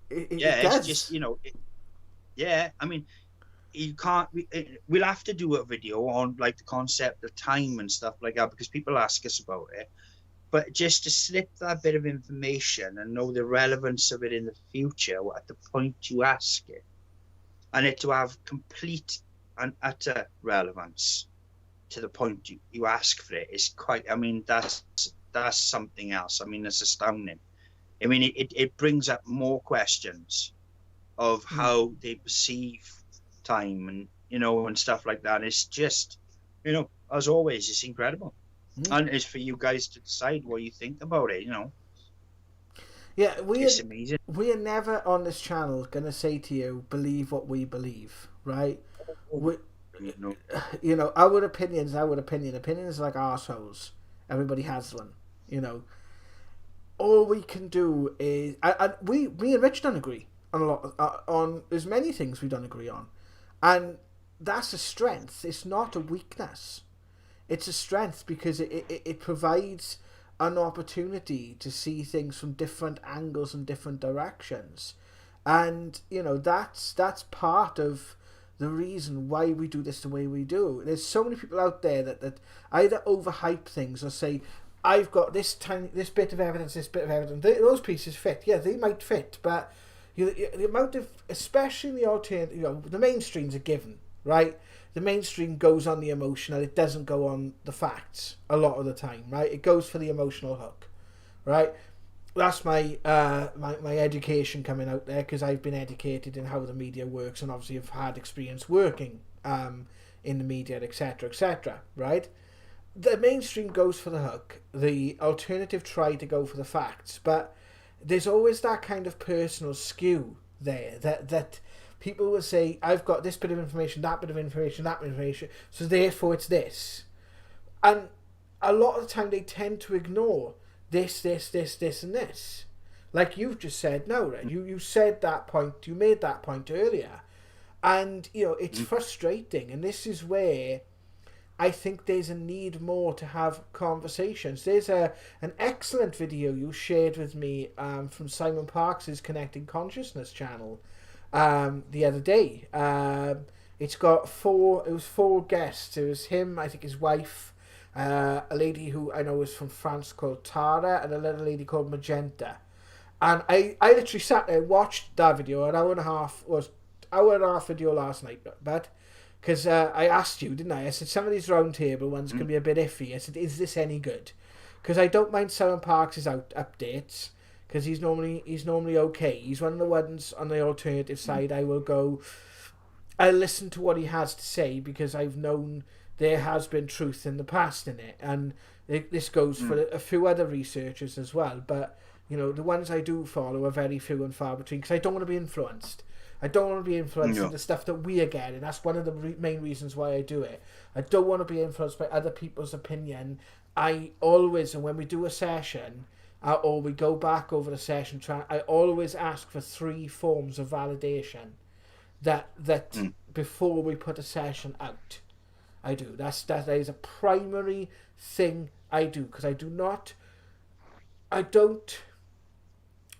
It does. It's just, you know, I mean, you can't. We'll have to do a video on like the concept of time and stuff like that, because people ask us about it. But just to slip that bit of information and know the relevance of it in the future at the point you ask it, and it to have complete and utter relevance to the point you ask for it, is quite. I mean, that's something else. I mean, it's astounding. I mean, it brings up more questions of how they perceive time, and you know, and stuff like that. It's just, you know, as always, it's incredible. And it's for you guys to decide what you think about it, you know. Yeah, it's amazing. We are never on this channel gonna say to you, believe what we believe, right? You know, our opinions are opinions like arseholes. Everybody has one, you know. All we can do is, and we and Rich don't agree on a lot, on there's many things we don't agree on, and that's a strength. It's not a weakness. It's a strength, because it provides an opportunity to see things from different angles and different directions, and you know, that's part of the reason why we do this the way we do. There's so many people out there that either overhype things or say, I've got this bit of evidence, those pieces fit. Yeah, they might fit, but the amount of, especially in the alternative, you know, the mainstream's a given, right? The mainstream goes on the emotional, it doesn't go on the facts a lot of the time, right? It goes for the emotional hook, right? That's my my education coming out there, because I've been educated in how the media works, and obviously I've had experience working in the media, etc., right? The mainstream goes for the hook, the alternative try to go for the facts, but there's always that kind of personal skew there, that people will say, I've got this bit of information, that bit of information, that bit of information, so therefore it's this. And a lot of the time they tend to ignore this, and this. Like you've just said now, Red. You said that point, you made that point earlier. And, you know, it's frustrating. And this is where I think there's a need more to have conversations. There's an excellent video you shared with me from Simon Parks' Connecting Consciousness channel the other day. It was 4 guests. It was him, I think his wife, a lady who I know is from France called Tara, and another lady called Magenta. And I literally sat there and watched that video, an hour and a half video last night, but because I asked you, didn't I? I said, some of these round table ones can be a bit iffy. I said, is this any good? Because I don't mind Simon Parks' updates, because he's normally okay. He's one of the ones on the alternative side. I listen to what he has to say, because I've known there has been truth in the past in it, and this goes for a few other researchers as well. But you know, the ones I do follow are very few and far between, because I don't want to be influenced. I don't want to be influenced in the stuff that we are getting. That's one of the main reasons why I do it. I don't want to be influenced by other people's opinion. I always, and when we do a session, or we go back over the session, I always ask for 3 forms of validation that before we put a session out. I do. That is a primary thing I do, because I don't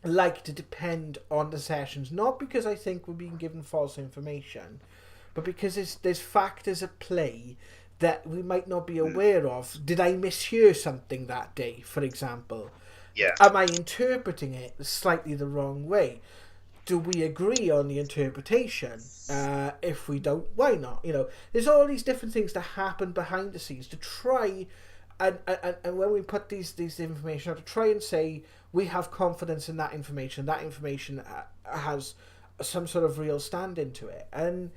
like to depend on the sessions, not because I think we're being given false information, but because there's factors at play that we might not be aware of. Did I mishear something that day, for example? Yeah. Am I interpreting it slightly the wrong way? Do we agree on the interpretation? If we don't, why not? You know, there's all these different things that happen behind the scenes to try, and when we put these information out, to try and say, we have confidence in that information. That information has some sort of real stand into it, and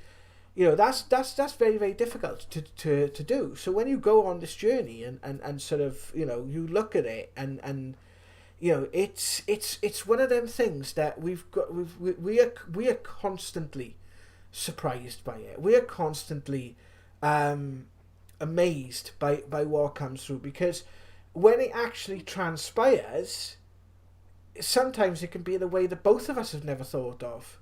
that's very, very difficult to do. So when you go on this journey and sort of you look at it and it's one of them things that we are constantly surprised by it. We are constantly amazed by what comes through, because when it actually transpires, sometimes it can be in a way that both of us have never thought of.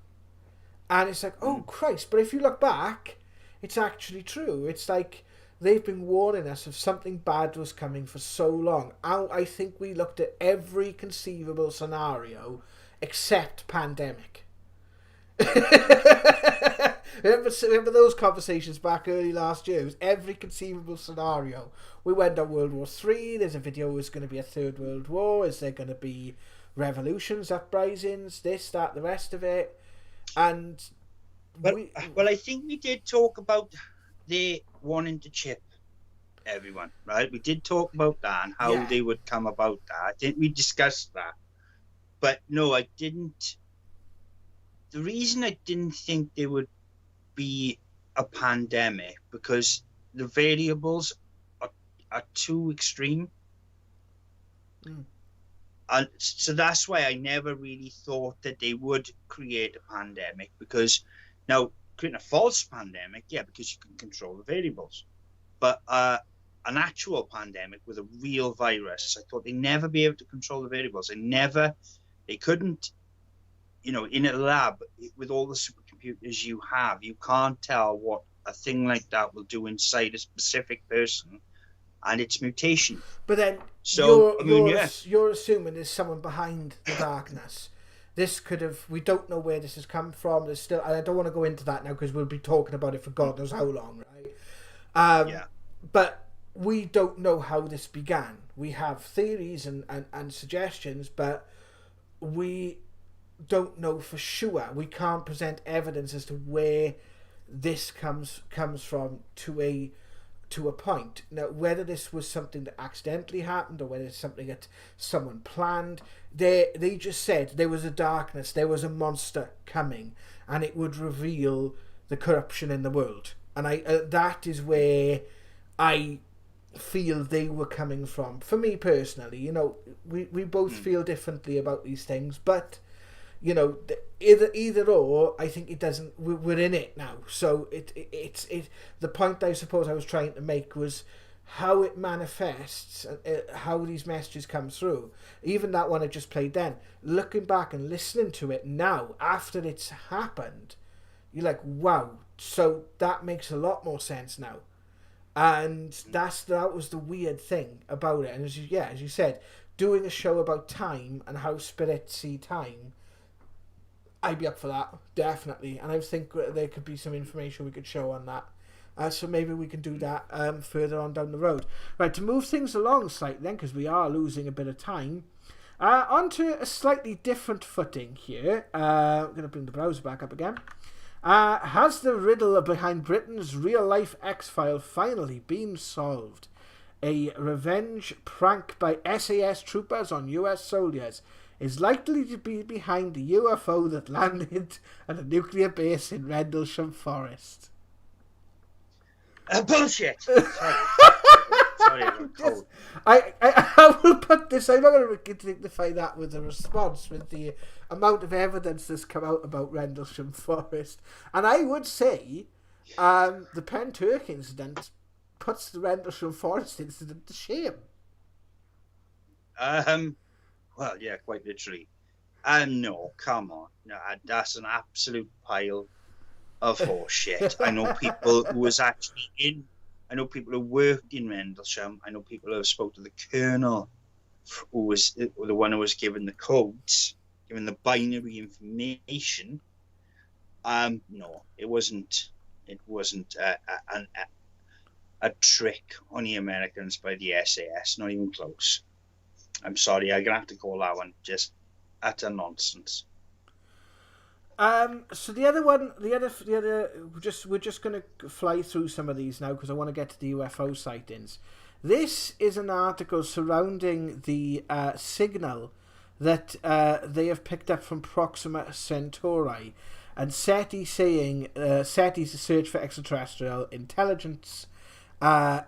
And it's like, oh Christ, but if you look back, it's actually true. It's like they've been warning us of something bad was coming for so long. I think we looked at every conceivable scenario except pandemic. Remember those conversations back early last year? It was every conceivable scenario. We went on World War III. There's a video, is going to be a third world war. Is there going to be revolutions, uprisings, this, that, the rest of it? And well, I think we did talk about they wanting to chip everyone, right? We did talk about that and how they would come about that. I think we discussed that. But no, I didn't. The reason I didn't think there would be a pandemic, because the variables are too extreme. And so that's why I never really thought that they would create a pandemic, because now creating a false pandemic, because you can control the variables, but an actual pandemic with a real virus, I thought they'd never be able to control the variables. They couldn't, in a lab with all the supercomputers you have, you can't tell what a thing like that will do inside a specific person and its mutation. But then you're assuming there's someone behind the darkness. This could have, we don't know where this has come from. There's still, and I don't want to go into that now because we'll be talking about it for God knows how long, right? But we don't know how this began. We have theories and suggestions, but we don't know for sure. We can't present evidence as to where this comes from to a point. Now, whether this was something that accidentally happened or whether it's something that someone planned, they just said there was a darkness, there was a monster coming, and it would reveal the corruption in the world. And that is where I feel they were coming from. For me personally, we both feel differently about these things, but either or, I think it doesn't. We're in it now, so it's the point I suppose I was trying to make was how it manifests, how these messages come through. Even that one I just played then, looking back and listening to it now after it's happened, you're like, wow. So that makes a lot more sense now, and that was the weird thing about it. And as you said, doing a show about time and how spirits see time, I'd be up for that, definitely. And I think there could be some information we could show on that. So maybe we can do that further on down the road. Right, to move things along slightly then, because we are losing a bit of time, onto a slightly different footing here. I'm going to bring the browser back up again. Has the riddle behind Britain's real-life X-File finally been solved? A revenge prank by SAS troopers on US soldiers is likely to be behind the UFO that landed at a nuclear base in Rendlesham Forest. Bullshit! Sorry, I'm cold. I will put this, I'm not going to dignify that with a response with the amount of evidence that's come out about Rendlesham Forest. And I would say the Penn Turk incident puts the Rendlesham Forest incident to shame. Well, yeah, quite literally. No, come on. No, that's an absolute pile of horse shit. I know people who was actually I know people who worked in Rendlesham. I know people who have spoke to the colonel, who was the one who was given the codes, given the binary information. No, it wasn't. It wasn't a trick on the Americans by the SAS. Not even close. I'm sorry, I'm gonna have to call that one just utter nonsense. So the other one, we're just gonna fly through some of these now because I want to get to the UFO sightings. This is an article surrounding the signal that they have picked up from Proxima Centauri. And SETI saying, SETI's Search for Extraterrestrial Intelligence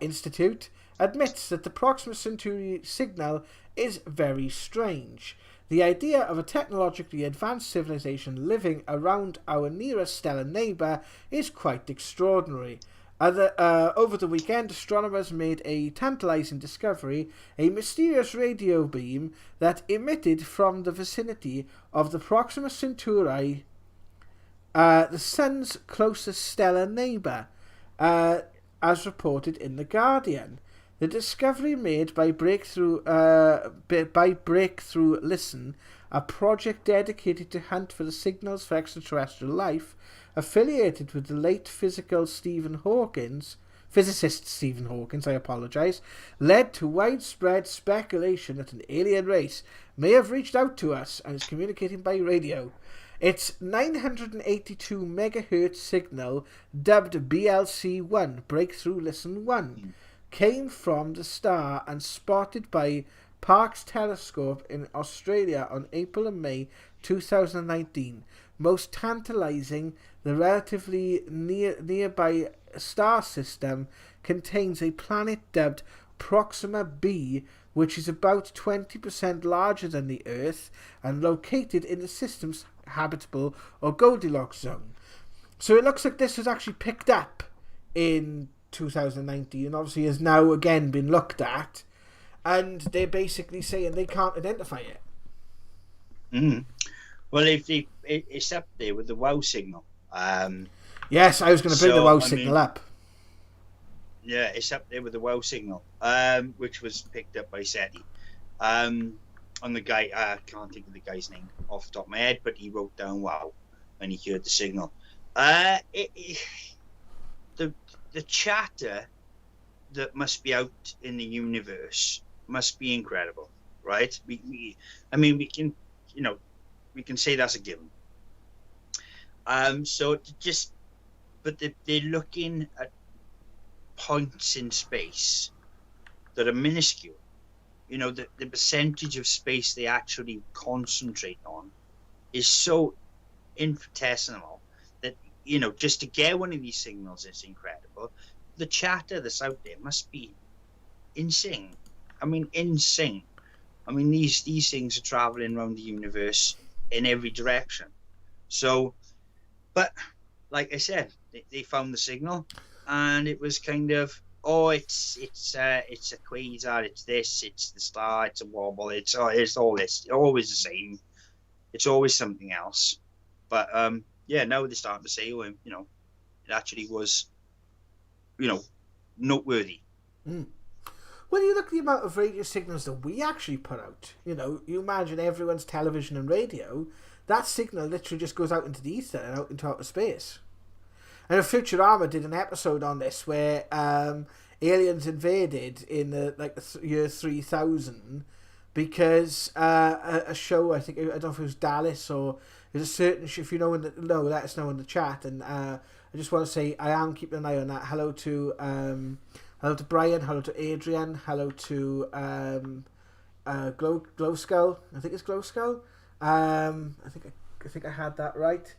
Institute admits that the Proxima Centauri signal is very strange. The idea of a technologically advanced civilization living around our nearest stellar neighbour is quite extraordinary. Over the weekend, astronomers made a tantalising discovery, a mysterious radio beam that emitted from the vicinity of the Proxima Centauri, the Sun's closest stellar neighbour, as reported in The Guardian. The discovery made by Breakthrough Listen, a project dedicated to hunt for the signals for extraterrestrial life, affiliated with the late physicist Stephen Hawking, led to widespread speculation that an alien race may have reached out to us and is communicating by radio. Its 982 megahertz signal, dubbed BLC-1, Breakthrough Listen 1, came from the star and spotted by Parkes Telescope in Australia on April and May 2019. Most tantalising, the relatively nearby star system contains a planet dubbed Proxima b, which is about 20% larger than the Earth and located in the system's habitable or Goldilocks zone. So it looks like this was actually picked up in 2019 and obviously has now again been looked at, and they're basically saying they can't identify it. Well, it's up there with the WOW signal. Yes, I was going to bring the WOW signal up. Yeah, it's up there with the WOW signal, which was picked up by SETI. On the guy, I can't think of the guy's name off the top of my head, but he wrote down WOW when he heard the signal. The chatter that must be out in the universe must be incredible, right? We can say that's a given. But they're looking at points in space that are minuscule. The percentage of space they actually concentrate on is so infinitesimal that, just to get one of these signals is incredible. The chatter that's out there must be insane. Insane. These things are traveling around the universe in every direction. So, but like I said, they found the signal, and it was kind of, it's a quasar, it's this, it's the star, it's a wobble, it's all this, always the same. It's always something else. But now they're starting to say, it actually was, noteworthy. When you look at the amount of radio signals that we actually put out, you imagine everyone's television and radio, that signal literally just goes out into the ether and out into outer space. And Futurama did an episode on this where aliens invaded in the year 3000 because a show, I don't know if it was Dallas or there's a certain, if you know, let us know in the chat. And I just want to say I am keeping an eye on that. Hello to Brian, hello to Adrian, hello to Glow Skull. I think it's Glow Skull. I think I had that right.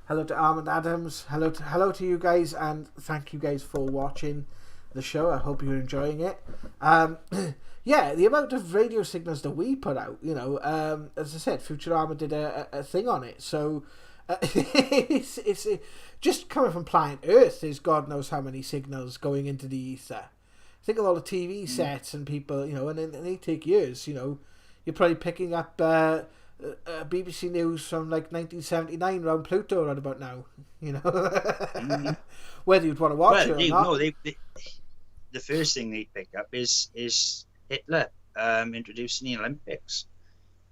Hello to Armand Adams. Hello to you guys, and thank you guys for watching the show. I hope you're enjoying it. The amount of radio signals that we put out, as I said, Futurama did a thing on it. So it's just coming from planet Earth. There's God knows how many signals going into the ether. Think of all the TV sets and people, and they take years. You're probably picking up BBC News from 1979 around Pluto right about now. Whether you'd want to watch it or not. No, the first thing they pick up is Hitler introducing the Olympics.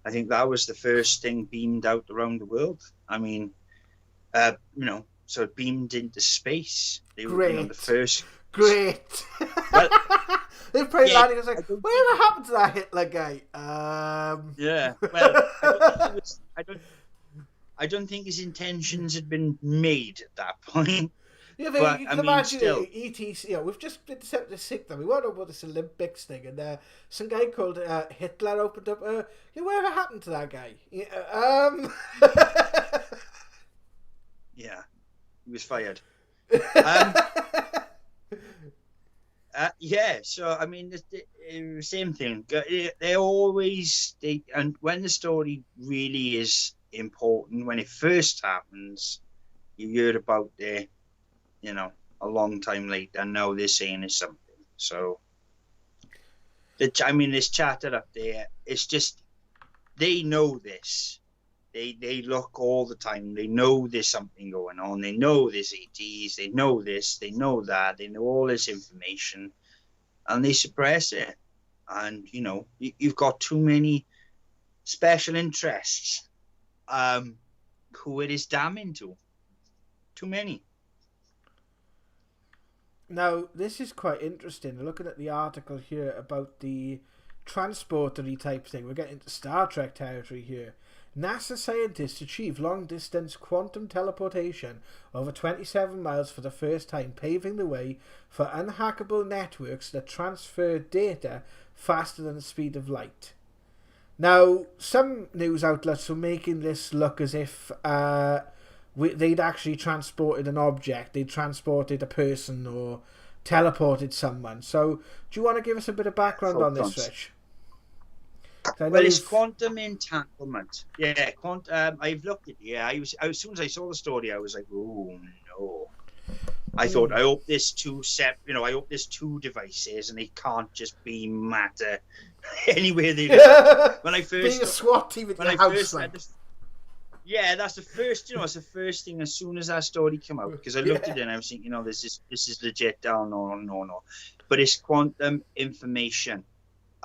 I think that was the first thing beamed out around the world. So it beamed into space. They Great. were the first. Great. Well, they're probably landing. It's like, whatever happened to that Hitler guy? Yeah. Well, I don't think his intentions had been made at that point. Yeah, But you I can mean, imagine still, ET. We've just been sent to sick them. We want to know about this Olympics thing, and some guy called Hitler opened up. Whatever happened to that guy? yeah, he was fired. Um, yeah, so I mean, the same thing. And when the story really is important, when it first happens, you hear about it, a long time later, and now they're saying it's something. So, this chatter up there, it's just, they know this. They look all the time. They know there's something going on. They know there's ETs. They know this. They know that. They know all this information, and they suppress it. And you've got too many special interests who it is damning to. Too many. Now, this is quite interesting. Looking at the article here about the transportery type thing, we're getting into Star Trek territory here. NASA scientists achieve long-distance quantum teleportation over 27 miles for the first time, paving the way for unhackable networks that transfer data faster than the speed of light. Now, some news outlets were making this look as if they'd actually transported an object, they'd transported a person or teleported someone. So, do you want to give us a bit of background on this, Rich? Well, it's quantum entanglement. Yeah, I've looked at it. Yeah, as soon as I saw the story, I was like, oh no. I thought, I hope there's I hope there's two devices, and they can't just be matter anywhere they go. When I first, being a SWAT team at your house, yeah, that's the first. It's the first thing as soon as that story came out, because I looked at it and I was thinking, this is legit. Oh, no. But it's quantum information.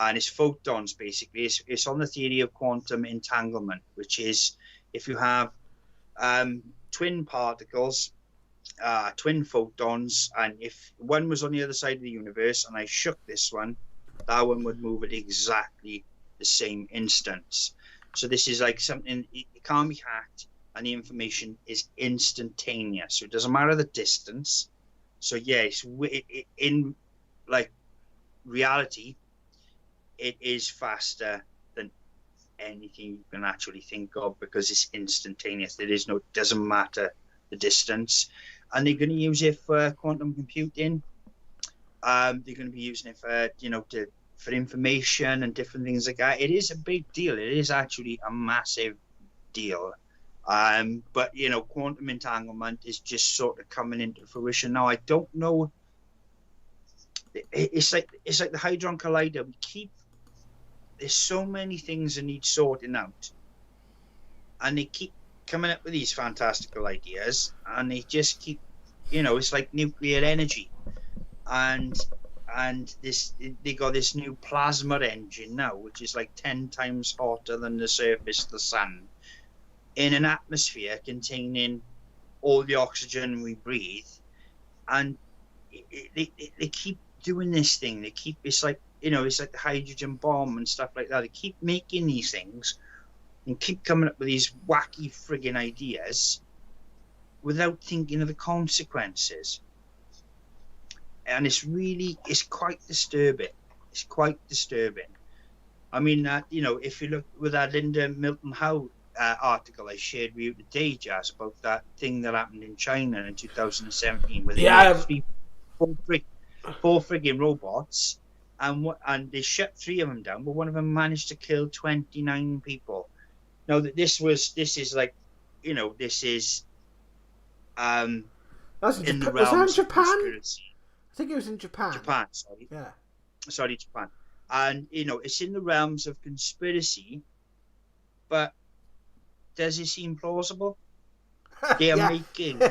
And it's photons, basically. It's on the theory of quantum entanglement, which is if you have twin particles, twin photons, and if one was on the other side of the universe and I shook this one, that one would move at exactly the same instance. So this is like something, it can't be hacked, and the information is instantaneous. So it doesn't matter the distance. So yes, in like reality, it is faster than anything you can actually think of, because it's instantaneous. Doesn't matter the distance. And they're going to use it for quantum computing. They're going to be using it for, for information and different things like that. It is a big deal. It is actually a massive deal. But, quantum entanglement is just sort of coming into fruition now. I don't know. It's like the Hadron Collider. There's so many things that need sorting out, and they keep coming up with these fantastical ideas, and they just keep, it's like nuclear energy, and they got this new plasma engine now, which is like 10 times hotter than the surface of the sun, in an atmosphere containing all the oxygen we breathe, and they keep doing this thing. It's like, it's like the hydrogen bomb and stuff like that. They keep making these things and keep coming up with these wacky friggin' ideas without thinking of the consequences. And it's quite disturbing. It's quite disturbing. I mean, if you look with that Linda Milton Howe article I shared with you today, Jazz, about that thing that happened in China in 2017, where they had four friggin' robots, and they shut 3 of them down, but one of them managed to kill 29 people. Now that this is like, this is in the realms of conspiracy. I think it was in Japan. Japan, sorry. Yeah. Sorry, Japan. And it's in the realms of conspiracy, but does it seem plausible? They are making.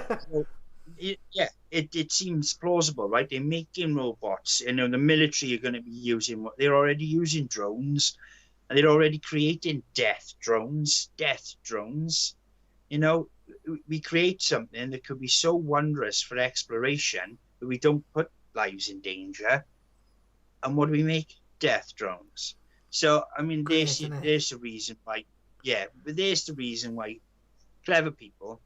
It seems plausible, right? They're making robots. The military are going to be using they're already using drones, and they're already creating death drones. We create something that could be so wondrous for exploration that we don't put lives in danger. And what do we make? Death drones. So, I mean, there's the reason why. Yeah, but there's the reason why clever people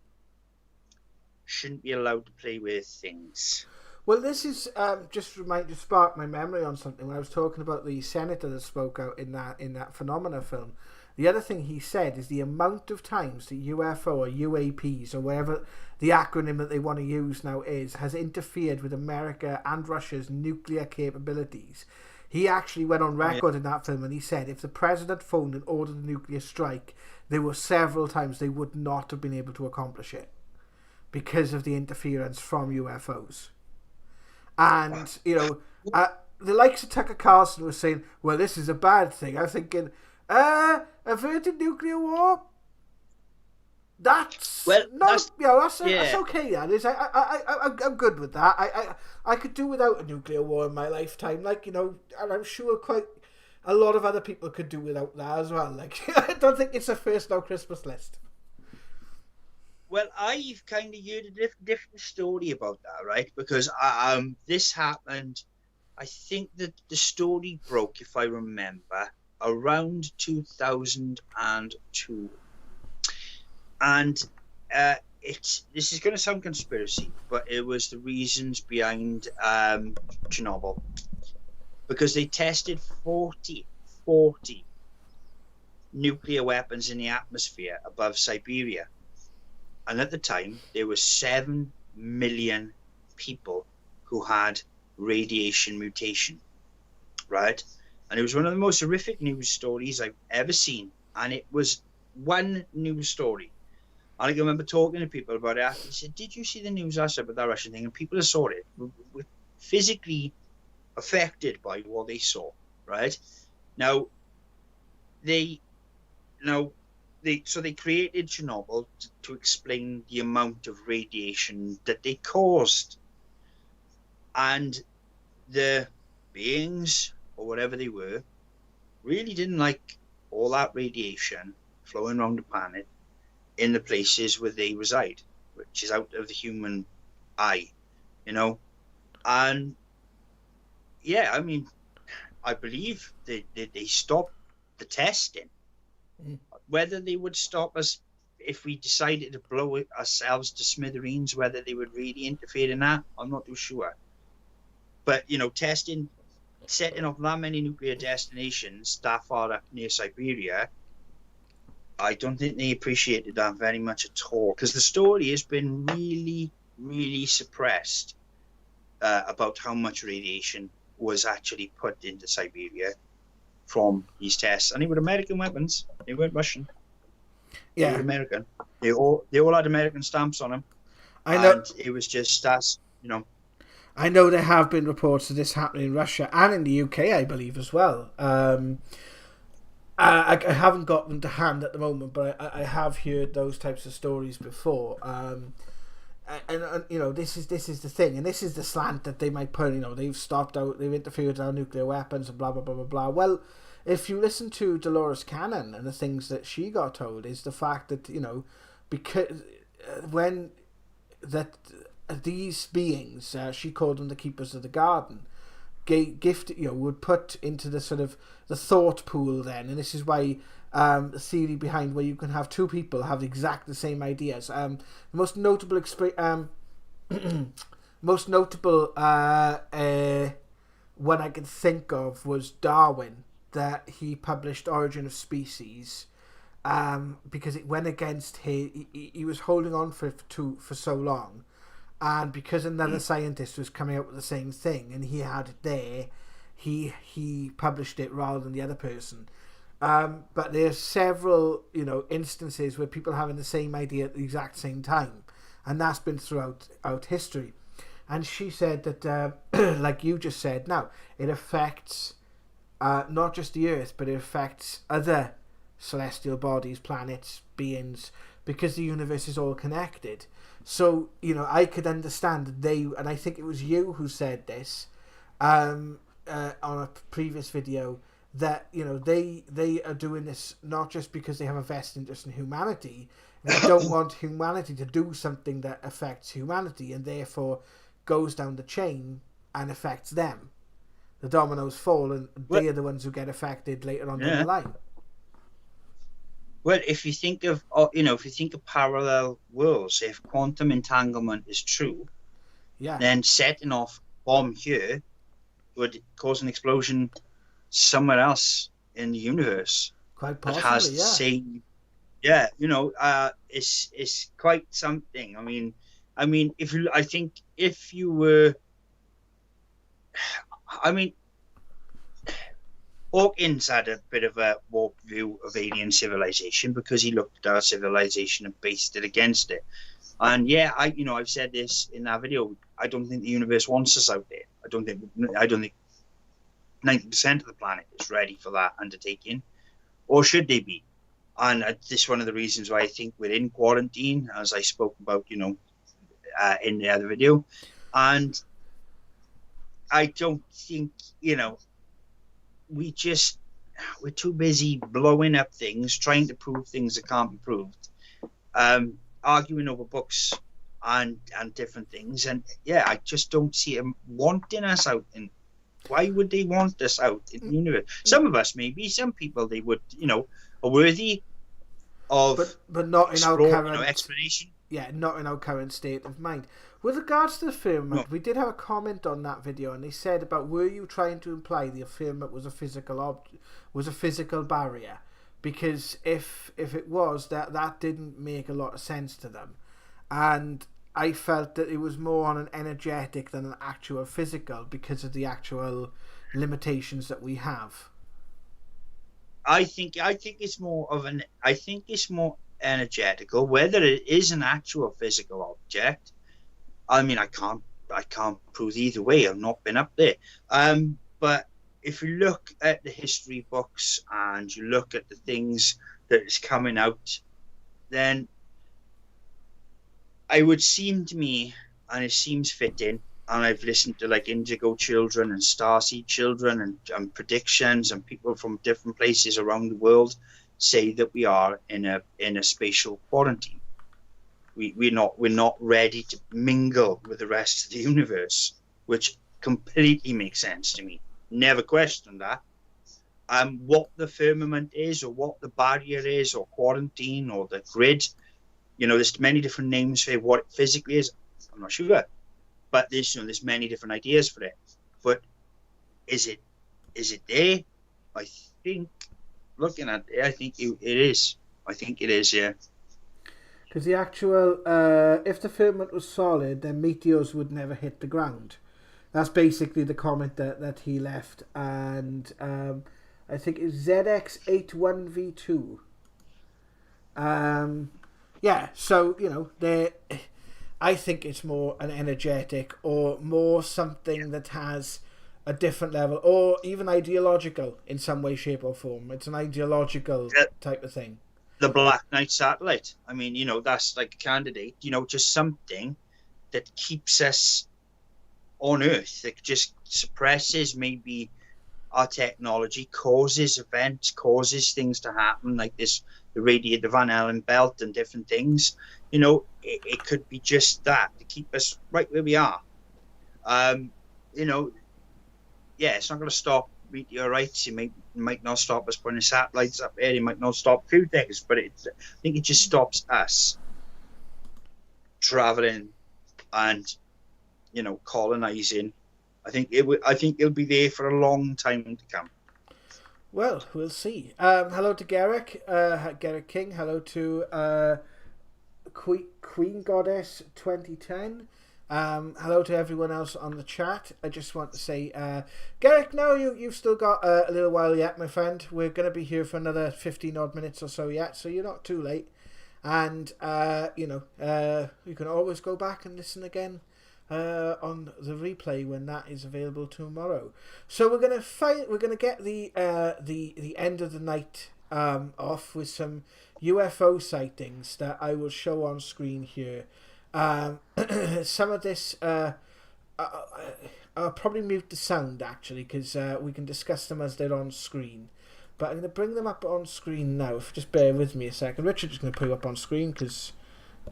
shouldn't be allowed to play with things. Well, this is just sparked my memory on something when I was talking about the senator that spoke out in that Phenomena film. The other thing he said is the amount of times that UFO or UAPs or whatever the acronym that they want to use now has interfered with America and Russia's nuclear capabilities. He actually went on record in that film and he said if the president phoned and ordered a nuclear strike, there were several times they would not have been able to accomplish it because of the interference from UFOs. And, you know, the likes of Tucker Carlson was saying, well, this is a bad thing. I'm thinking, averted nuclear war? That's that's okay. That is, I'm good with that. I could do without a nuclear war in my lifetime, like, you know, and I'm sure quite a lot of other people could do without that as well. Like, I don't think it's a first no Christmas list. Well, I've kind of heard a different story about that, right? Because this happened, I think that the story broke, if I remember, around 2002. And this is going to sound conspiracy, but it was the reasons behind Chernobyl. Because they tested 40 nuclear weapons in the atmosphere above Siberia. And at the time, there were 7 million people who had radiation mutation, right? And it was one of the most horrific news stories I've ever seen. And it was one news story. And I can remember talking to people about it. He said, did you see the news last night about that Russian thing? And people that saw it were physically affected by what they saw, right? Now, they created Chernobyl to explain the amount of radiation that they caused. And the beings, or whatever they were, really didn't like all that radiation flowing around the planet in the places where they reside, which is out of the human eye, you know? And, yeah, I mean, I believe they stopped the testing. Whether they would stop us if we decided to blow ourselves to smithereens, whether they would really interfere in that, I'm not too sure. But, you know, setting up that many nuclear destinations that far up near Siberia, I don't think they appreciated that very much at all. Because the story has been really, really suppressed about how much radiation was actually put into Siberia from these tests. And they were American weapons. They weren't Russian. Yeah. They were American. They all had American stamps on them. I know. And it was just us, you know. I know there have been reports of this happening in Russia and in the UK, I believe, as well. I haven't got them to hand at the moment, but I have heard those types of stories before. And you know, this is the thing, and this is the slant that they might put. You know, they've interfered with our nuclear weapons and blah blah blah blah blah. Well, if you listen to Dolores Cannon and the things that she got told, is the fact that, you know, because when that these beings, she called them the keepers of the garden, would put into the sort of the thought pool then, and this is why the theory behind where you can have two people have exactly the same ideas. The most notable one I can think of was Darwin, that he published Origin of Species, because it went against he was holding on for so long. And because another scientist was coming up with the same thing, and he had it there, he published it rather than the other person. But there's several, you know, instances where people having the same idea at the exact same time, and that's been throughout history. And she said that, like you just said, now it affects not just the Earth, but it affects other celestial bodies, planets, beings, because the universe is all connected. So, you know, I could understand that and I think it was you who said this on a previous video, that, you know, they are doing this not just because they have a vested interest in humanity. They don't want humanity to do something that affects humanity and therefore goes down the chain and affects them. The dominoes fall and they are the ones who get affected later on down the line. Well, if you think of if you think of parallel worlds, if quantum entanglement is true, Yeah, then setting off bomb here would cause an explosion somewhere else in the universe quite that has possibly. the Yeah. same. Yeah, it's quite something. I mean, I think if you were, I mean, Hawkins had a bit of a warped view of alien civilization because he looked at our civilization and based it against it. And yeah, I've said this in that video. I don't think the universe wants us out there. I don't think 90% of the planet is ready for that undertaking, or should they be? And this is one of the reasons why I think we're in quarantine, as I spoke about, in the other video. And I don't think, we're too busy blowing up things, trying to prove things that can't be proved, arguing over books and different things. And yeah, I just don't see them wanting us out. And why would they want us out in the universe? Some of us, maybe. Some people, they would, are worthy of, but not in our current explanation. Yeah, not in our current state of mind. With regards to the firmament, we did have a comment on that video, and they said about, were you trying to imply the firmament was a physical barrier? Because if it was, that didn't make a lot of sense to them, and I felt that it was more on an energetic than an actual physical because of the actual limitations that we have. I think it's more energetical. Whether it is an actual physical object, I mean, I can't prove either way. I've not been up there. But if you look at the history books and you look at the things that is coming out, then it would seem to me, and it seems fitting, and I've listened to like Indigo Children and Starseed Children and predictions, and people from different places around the world say that we are in a spatial quarantine. We're not ready to mingle with the rest of the universe, which completely makes sense to me. Never questioned that. What the firmament is, or what the barrier is, or quarantine, or the grid, there's many different names for what it physically is. I'm not sure, but there's many different ideas for it. But is it there? I think, looking at it, I think it is. I think it is, yeah. Because the actual, if the firmament was solid, then meteors would never hit the ground. That's basically the comment that he left. And I think it's ZX81V2. Yeah, so, I think it's more an energetic or more something that has a different level, or even ideological in some way, shape or form. It's an ideological type of thing. The Black Knight satellite. I mean, that's like a candidate, just something that keeps us on Earth, that just suppresses maybe our technology, causes events, causes things to happen, like this, the Van Allen belt and different things. It could be just that to keep us right where we are. Yeah, it's not going to stop meteorites. It might not stop us putting satellites up there. It might not stop a few things, but I think it just stops us traveling and colonizing. I think it'll be there for a long time to come. Well, we'll see. Hello to Garrick King. Hello to Queen Goddess 2010. Hello to everyone else on the chat. I just want to say, Garrick, no, you've still got a little while yet, my friend. We're going to be here for another 15 odd minutes or so yet, so you're not too late. And, you can always go back and listen again on the replay when that is available tomorrow. So we're gonna get the end of the night off with some UFO sightings that I will show on screen here. Some of this I'll probably mute the sound actually, because we can discuss them as they're on screen. But I'm going to bring them up on screen now. If just bear with me a second. Richard's going to put it up on screen because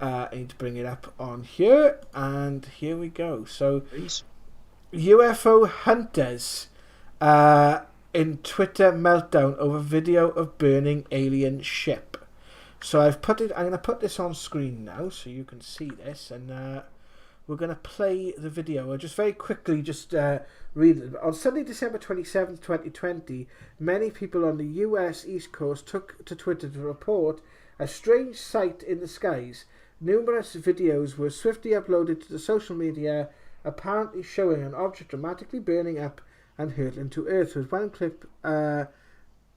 I need to bring it up on here. And here we go. So, Please. UFO hunters in Twitter meltdown over video of burning alien ship. So I'm going to put this on screen now so you can see this, and we're going to play the video. I'll just very quickly read it. On Sunday, December 27th, 2020, many people on the US East Coast took to Twitter to report a strange sight in the skies. Numerous videos were swiftly uploaded to the social media, apparently showing an object dramatically burning up and hurtling to Earth, with one clip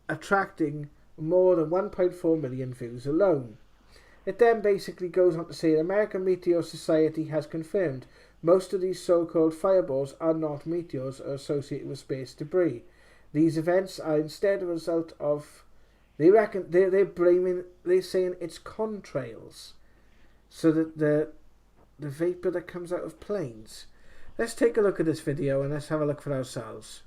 attracting more than 1.4 million views alone. It then basically goes on to say the American Meteor Society has confirmed most of these so-called fireballs are not meteors or associated with space debris. These events are instead a result of, they're saying it's contrails. So that the vapor that comes out of planes. Let's take a look at this video and let's have a look for ourselves.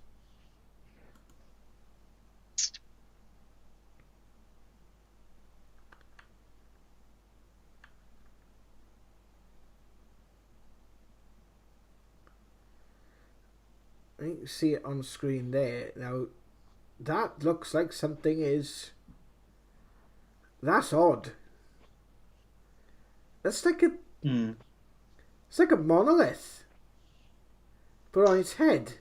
You can see it on screen there. Now, that looks like something is... That's odd. That's like a... It's like a monolith. But on its head.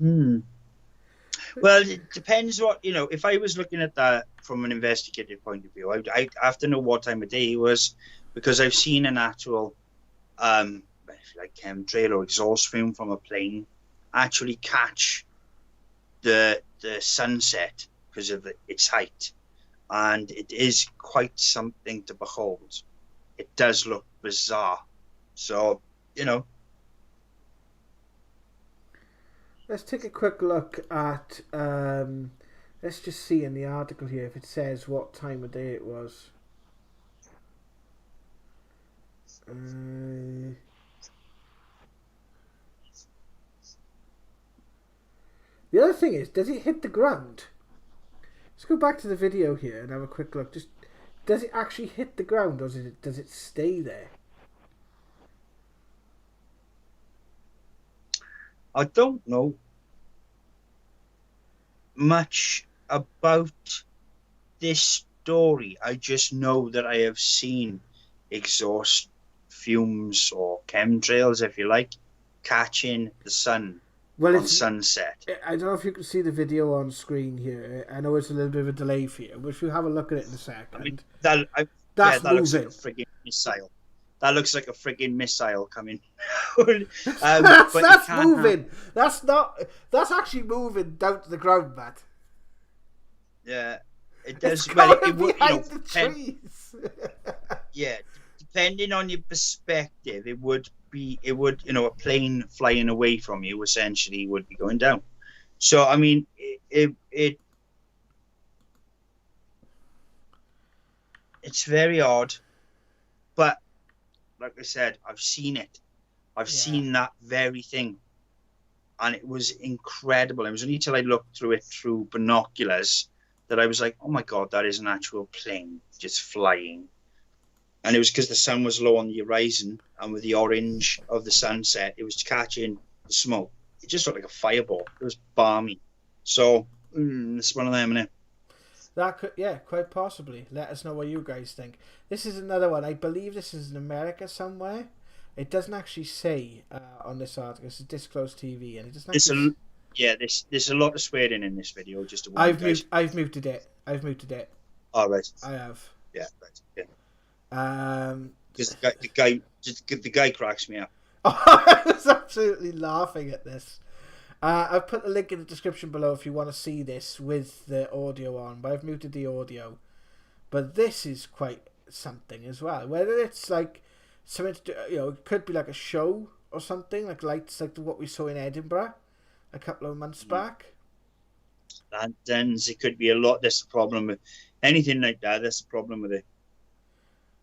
Well, it depends what, if I was looking at that from an investigative point of view, I have to know what time of day it was, because I've seen an actual, chemtrail or exhaust fume from a plane actually catch the sunset because of its height. And it is quite something to behold. It does look bizarre. So, Let's take a quick look at... let's just see in the article here if it says what time of day it was. The other thing is, does it hit the ground? Let's go back to the video here and have a quick look. Just, does it actually hit the ground, or does it stay there? I don't know much about this story. I just know that I have seen exhaust fumes or chemtrails, if you like, catching the sun on sunset. I don't know if you can see the video on screen here. I know it's a little bit of a delay for you, but if you have a look at it in a second, I mean, that's that moving. Looks like a frigging missile. That looks like a frigging missile coming. That's moving. That's actually moving down to the ground, Matt. Yeah, it does. It's Well, going behind the trees. Yeah, depending on your perspective, it would a plane flying away from you essentially would be going down. So I mean, it's very odd, but like I said, I've seen it. I've seen that very thing, and it was incredible. It was only till I looked through it through binoculars that I was like, oh my God, that is an actual plane just flying. And it was because the sun was low on the horizon, and with the orange of the sunset, it was catching the smoke. It just looked like a fireball. It was balmy. So, it's one of them, innit? That could, quite possibly. Let us know what you guys think. This is another one. I believe this is in America somewhere. It doesn't actually say on this article. It's a disclose TV, and it doesn't. There's a lot of swearing in this video. Just to I've muted it. Oh right. I have. Yeah, right. Yeah. Because the guy cracks me up. I was absolutely laughing at this. I've put the link in the description below if you want to see this with the audio on, but I've muted the audio. But this is quite something as well. Whether it's like something to do, it could be like a show or something, like lights like what we saw in Edinburgh a couple of months back. And then it could be a lot. That's the problem with anything like that. That's the problem with it.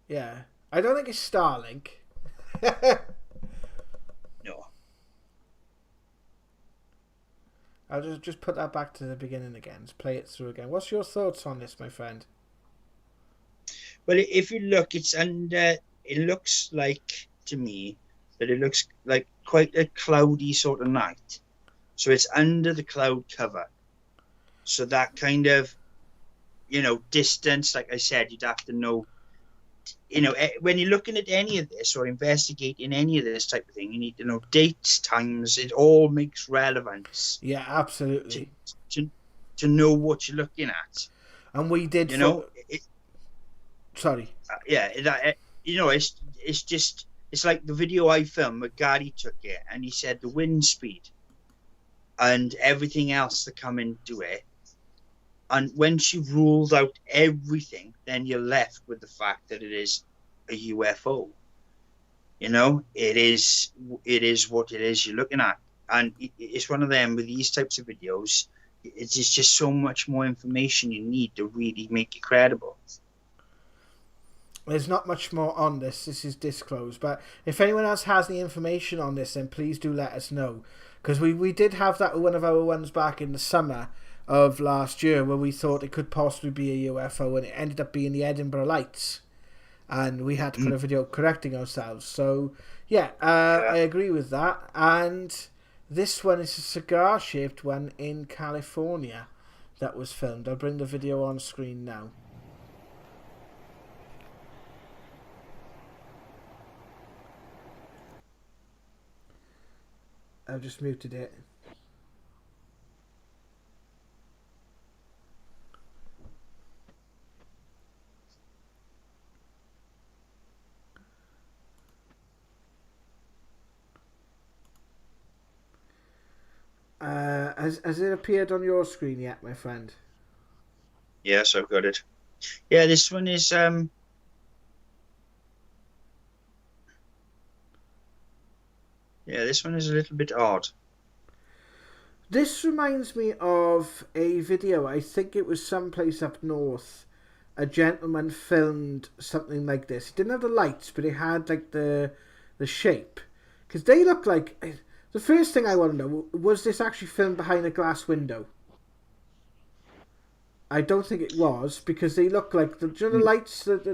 Yeah, I don't think it's Starlink. No. I'll just put that back to the beginning again. Just play it through again. What's your thoughts on this, my friend? Well, if you look, it's under. It looks like to me that it looks like quite a cloudy sort of night. So it's under the cloud cover. So that kind of distance. Like I said, you'd have to know. When you're looking at any of this or investigating any of this type of thing, you need to know dates, times. It all makes relevance Yeah, to absolutely. to, to know what you're looking at. And we did. You know, Sorry. it's just it's like the video I filmed where Gary took it and he said the wind speed and everything else that come into it. And when she ruled out everything, then you're left with the fact that it is a UFO. It is what it is you're looking at. And it's one of them with these types of videos. It's just so much more information you need to really make it credible. There's not much more on this. This is disclosed. But if anyone else has any information on this, then please do let us know. Because we did have that one of our ones back in the summer of last year where we thought it could possibly be a UFO, and it ended up being the Edinburgh Lights. And we had to put a video correcting ourselves. So, yeah, I agree with that. And this one is a cigar-shaped one in California that was filmed. I'll bring the video on screen now. I've just muted it. Has it appeared on your screen yet, my friend? Yes, I've got it. Yeah, this one is this one is a little bit odd. This reminds me of a video. I think it was someplace up north. A gentleman filmed something like this. It didn't have the lights, but it had like the shape. Because they look like... The first thing I want to know, was this actually filmed behind a glass window? I don't think it was, because they look like the lights that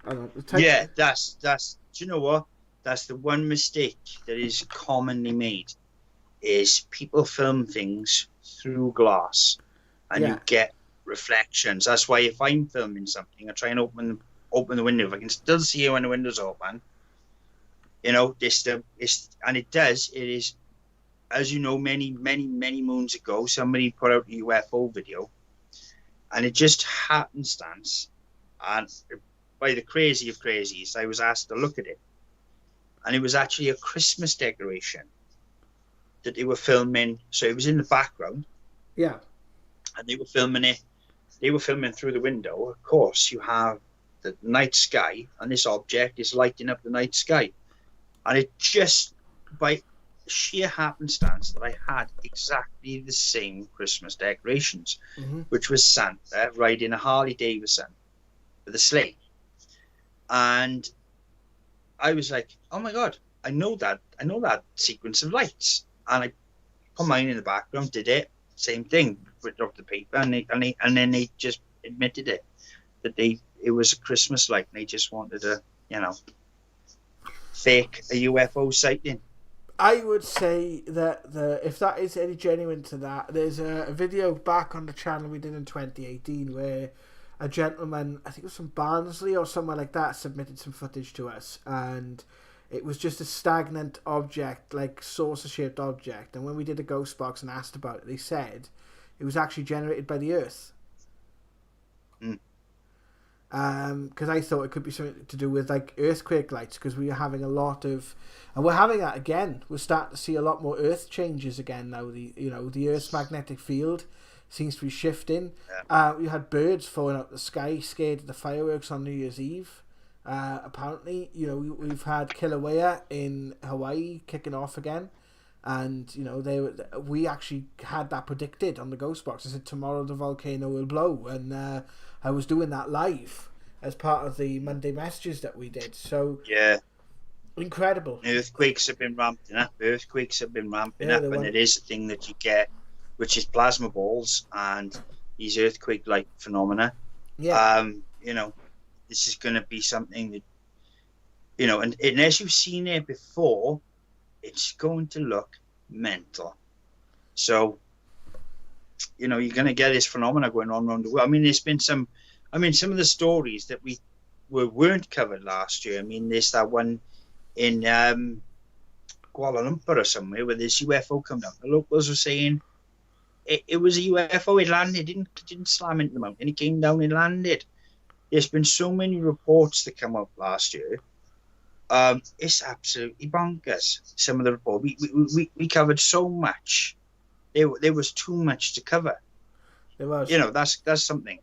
I don't know, the type. Yeah, that's do you know what? That's the one mistake that is commonly made, is people film things through glass and you get reflections. That's why if I'm filming something, I try and open the window. If I can still see it when the window's open, it is, as you know, many moons ago, somebody put out a UFO video, and it just happenstance, and by the crazy of crazies, I was asked to look at it, and it was actually a Christmas decoration that they were filming. So it was in the background, and they were filming it. They were filming through the window. Of course, you have the night sky, and this object is lighting up the night sky. And it just, by sheer happenstance, that I had exactly the same Christmas decorations, which was Santa riding a Harley Davidson with a sleigh. And I was like, oh my God, I know that sequence of lights. And I put mine in the background, did it, same thing, ripped off the paper, and then they just admitted it, that it was a Christmas light, and they just wanted to, fake a UFO sighting. I would say that if that is any genuine to that, there's a video back on the channel we did in 2018 where a gentleman, I think it was from Barnsley or somewhere like that, submitted some footage to us, and it was just a stagnant object, like saucer-shaped object. And when we did a ghost box and asked about it, they said it was actually generated by the Earth. Because I thought it could be something to do with like earthquake lights, because we are having a lot of, and we're having that again. We're starting to see a lot more Earth changes again now. The Earth's magnetic field seems to be shifting. You had birds falling out the sky, scared of the fireworks on New Year's Eve. Apparently, we've had Kilauea in Hawaii kicking off again, and we actually had that predicted on the ghost box. I said tomorrow the volcano will blow, and I was doing that live as part of the Monday messages that we did. So incredible. Earthquakes have been ramping up. And it is a thing that you get, which is plasma balls and these earthquake-like phenomena. This is going to be something that, and unless you've seen it before, it's going to look mental. So you're going to get this phenomena going on around the world. I mean, there's been some of the stories that weren't covered last year. I mean, there's that one in Kuala Lumpur or somewhere where this UFO come down. The locals were saying it was a UFO. It landed, didn't slam into the mountain. It came down and landed. There's been so many reports that come out last year. It's absolutely bonkers. Some of the reports we covered so much. There was too much to cover. There was. That's something.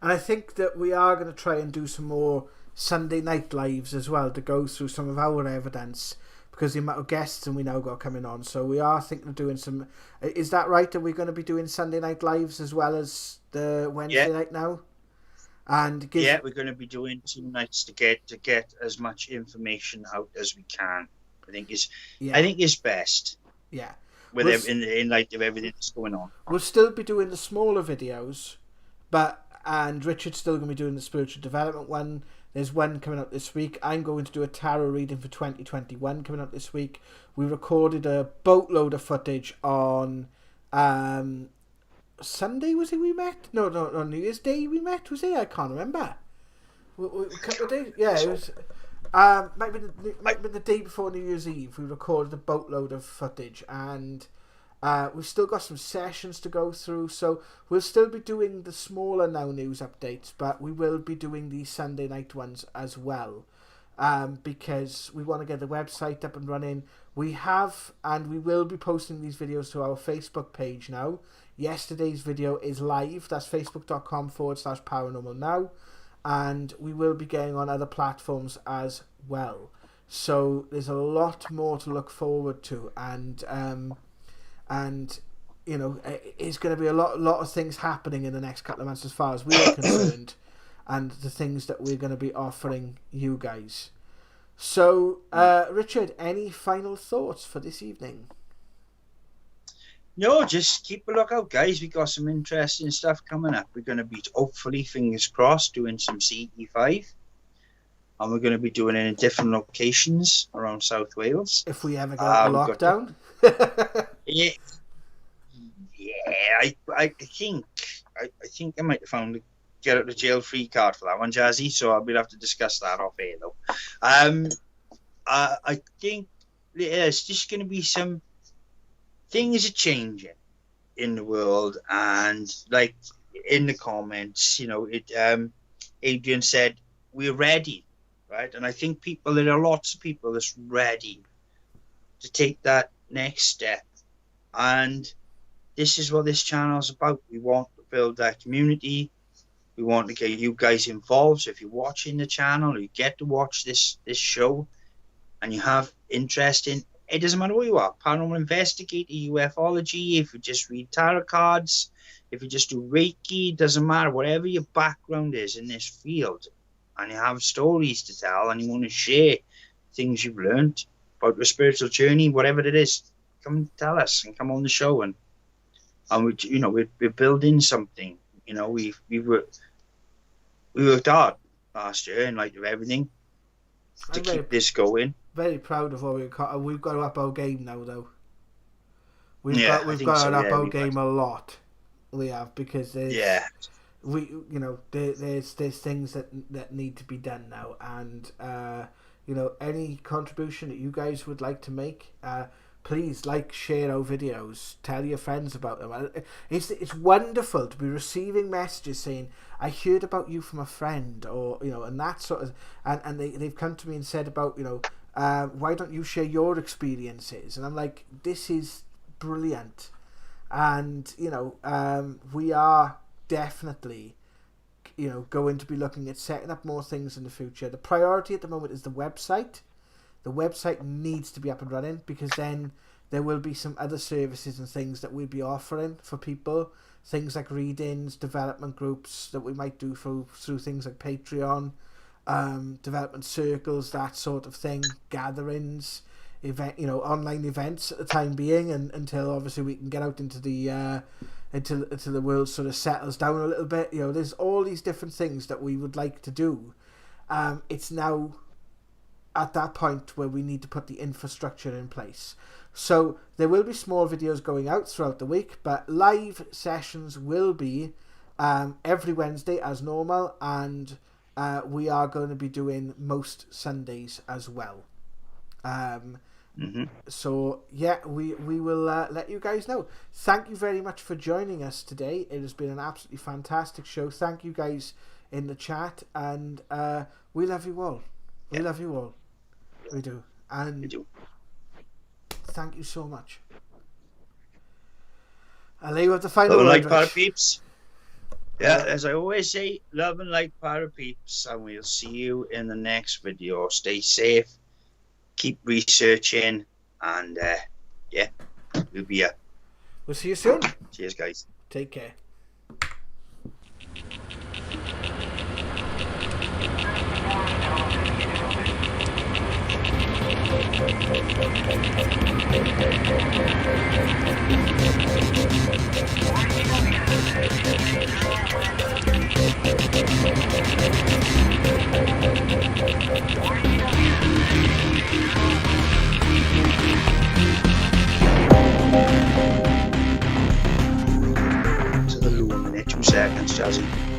And I think that we are going to try and do some more Sunday night lives as well to go through some of our evidence, because the amount of guests and we now got coming on. So we are thinking of doing some. Is that right? Are we going to be doing Sunday night lives as well as the Wednesday night now? And we're going to be doing 2 nights to get as much information out as we can. I think is best. Yeah. In light of everything that's going on. We'll still be doing the smaller videos, and Richard's still going to be doing the spiritual development one. There's one coming up this week. I'm going to do a tarot reading for 2021 coming up this week. We recorded a boatload of footage on Sunday, was it we met? No, New Year's Day we met, was it? I can't remember. A couple of days? Yeah, it was... might be the day before New Year's Eve. We recorded a boatload of footage, and we've still got some sessions to go through. So we'll still be doing the smaller Now News updates, but we will be doing the Sunday night ones as well, because we want to get the website up and running. We have, and we will be posting these videos to our Facebook page now. Yesterday's video is live. That's facebook.com/paranormal now. And we will be getting on other platforms as well. So there's a lot more to look forward to, and it's going to be a lot of things happening in the next couple of months as far as we are concerned, and the things that we're going to be offering you guys. So, Richard, any final thoughts for this evening? No, just keep a lookout, guys. We got some interesting stuff coming up. We're going to be, hopefully, fingers crossed, doing some CE5. And we're going to be doing it in different locations around South Wales. If we ever get a lockdown. I think I might have found a get out of jail free card for that one, Jazzy. So we'll have to discuss that off air, though. I think there's just going to be some... Things are changing in the world, and like in the comments, Adrian said we're ready, right? And I think there are lots of people that's ready to take that next step, and this is what this channel is about. We want to build that community. We want to get you guys involved. So if you're watching the channel or you get to watch this show, and you have interest in, it doesn't matter who you are, paranormal investigator, ufology, if you just read tarot cards, if you just do Reiki, doesn't matter, whatever your background is in this field, and you have stories to tell and you want to share things you've learned about your spiritual journey, whatever it is, come tell us and come on the show, and we're building something. We worked hard last year in light of everything to keep this going. Very proud of what we've got. We've got to up our game now, though. We've got to up our game a lot. We have, because there's there's things that need to be done now, and any contribution that you guys would like to make, please share our videos, tell your friends about them. It's wonderful to be receiving messages saying, I heard about you from a friend, or and that sort of, and they've come to me and said about why don't you share your experiences? And I'm like, this is brilliant. And we are definitely going to be looking at setting up more things in the future. The priority at the moment is the website. The website needs to be up and running, because then there will be some other services and things that we'll be offering for people. Things like readings, development groups that we might do through things like Patreon, development circles, that sort of thing, gatherings, online events at the time being, and until obviously we can get out into the into the world sort of settles down a little bit. There's all these different things that we would like to do. It's now at that point where we need to put the infrastructure in place. So there will be small videos going out throughout the week, but live sessions will be every Wednesday as normal, and we are going to be doing most Sundays as well. So yeah, we will let you guys know. Thank you very much for joining us today. It has been an absolutely fantastic show. Thank you guys in the chat, and we love you all. We love you all. We do. And We do. thank you so much. I'll leave with the final Love and light, word, para Rich. peeps. Yeah, as I always say, love and light, para peeps, and we'll see you in the next video. Stay safe, keep researching, and yeah, we'll be here. We'll see you soon. Cheers, guys. Take care. To the moon in 2 seconds, Jazzy.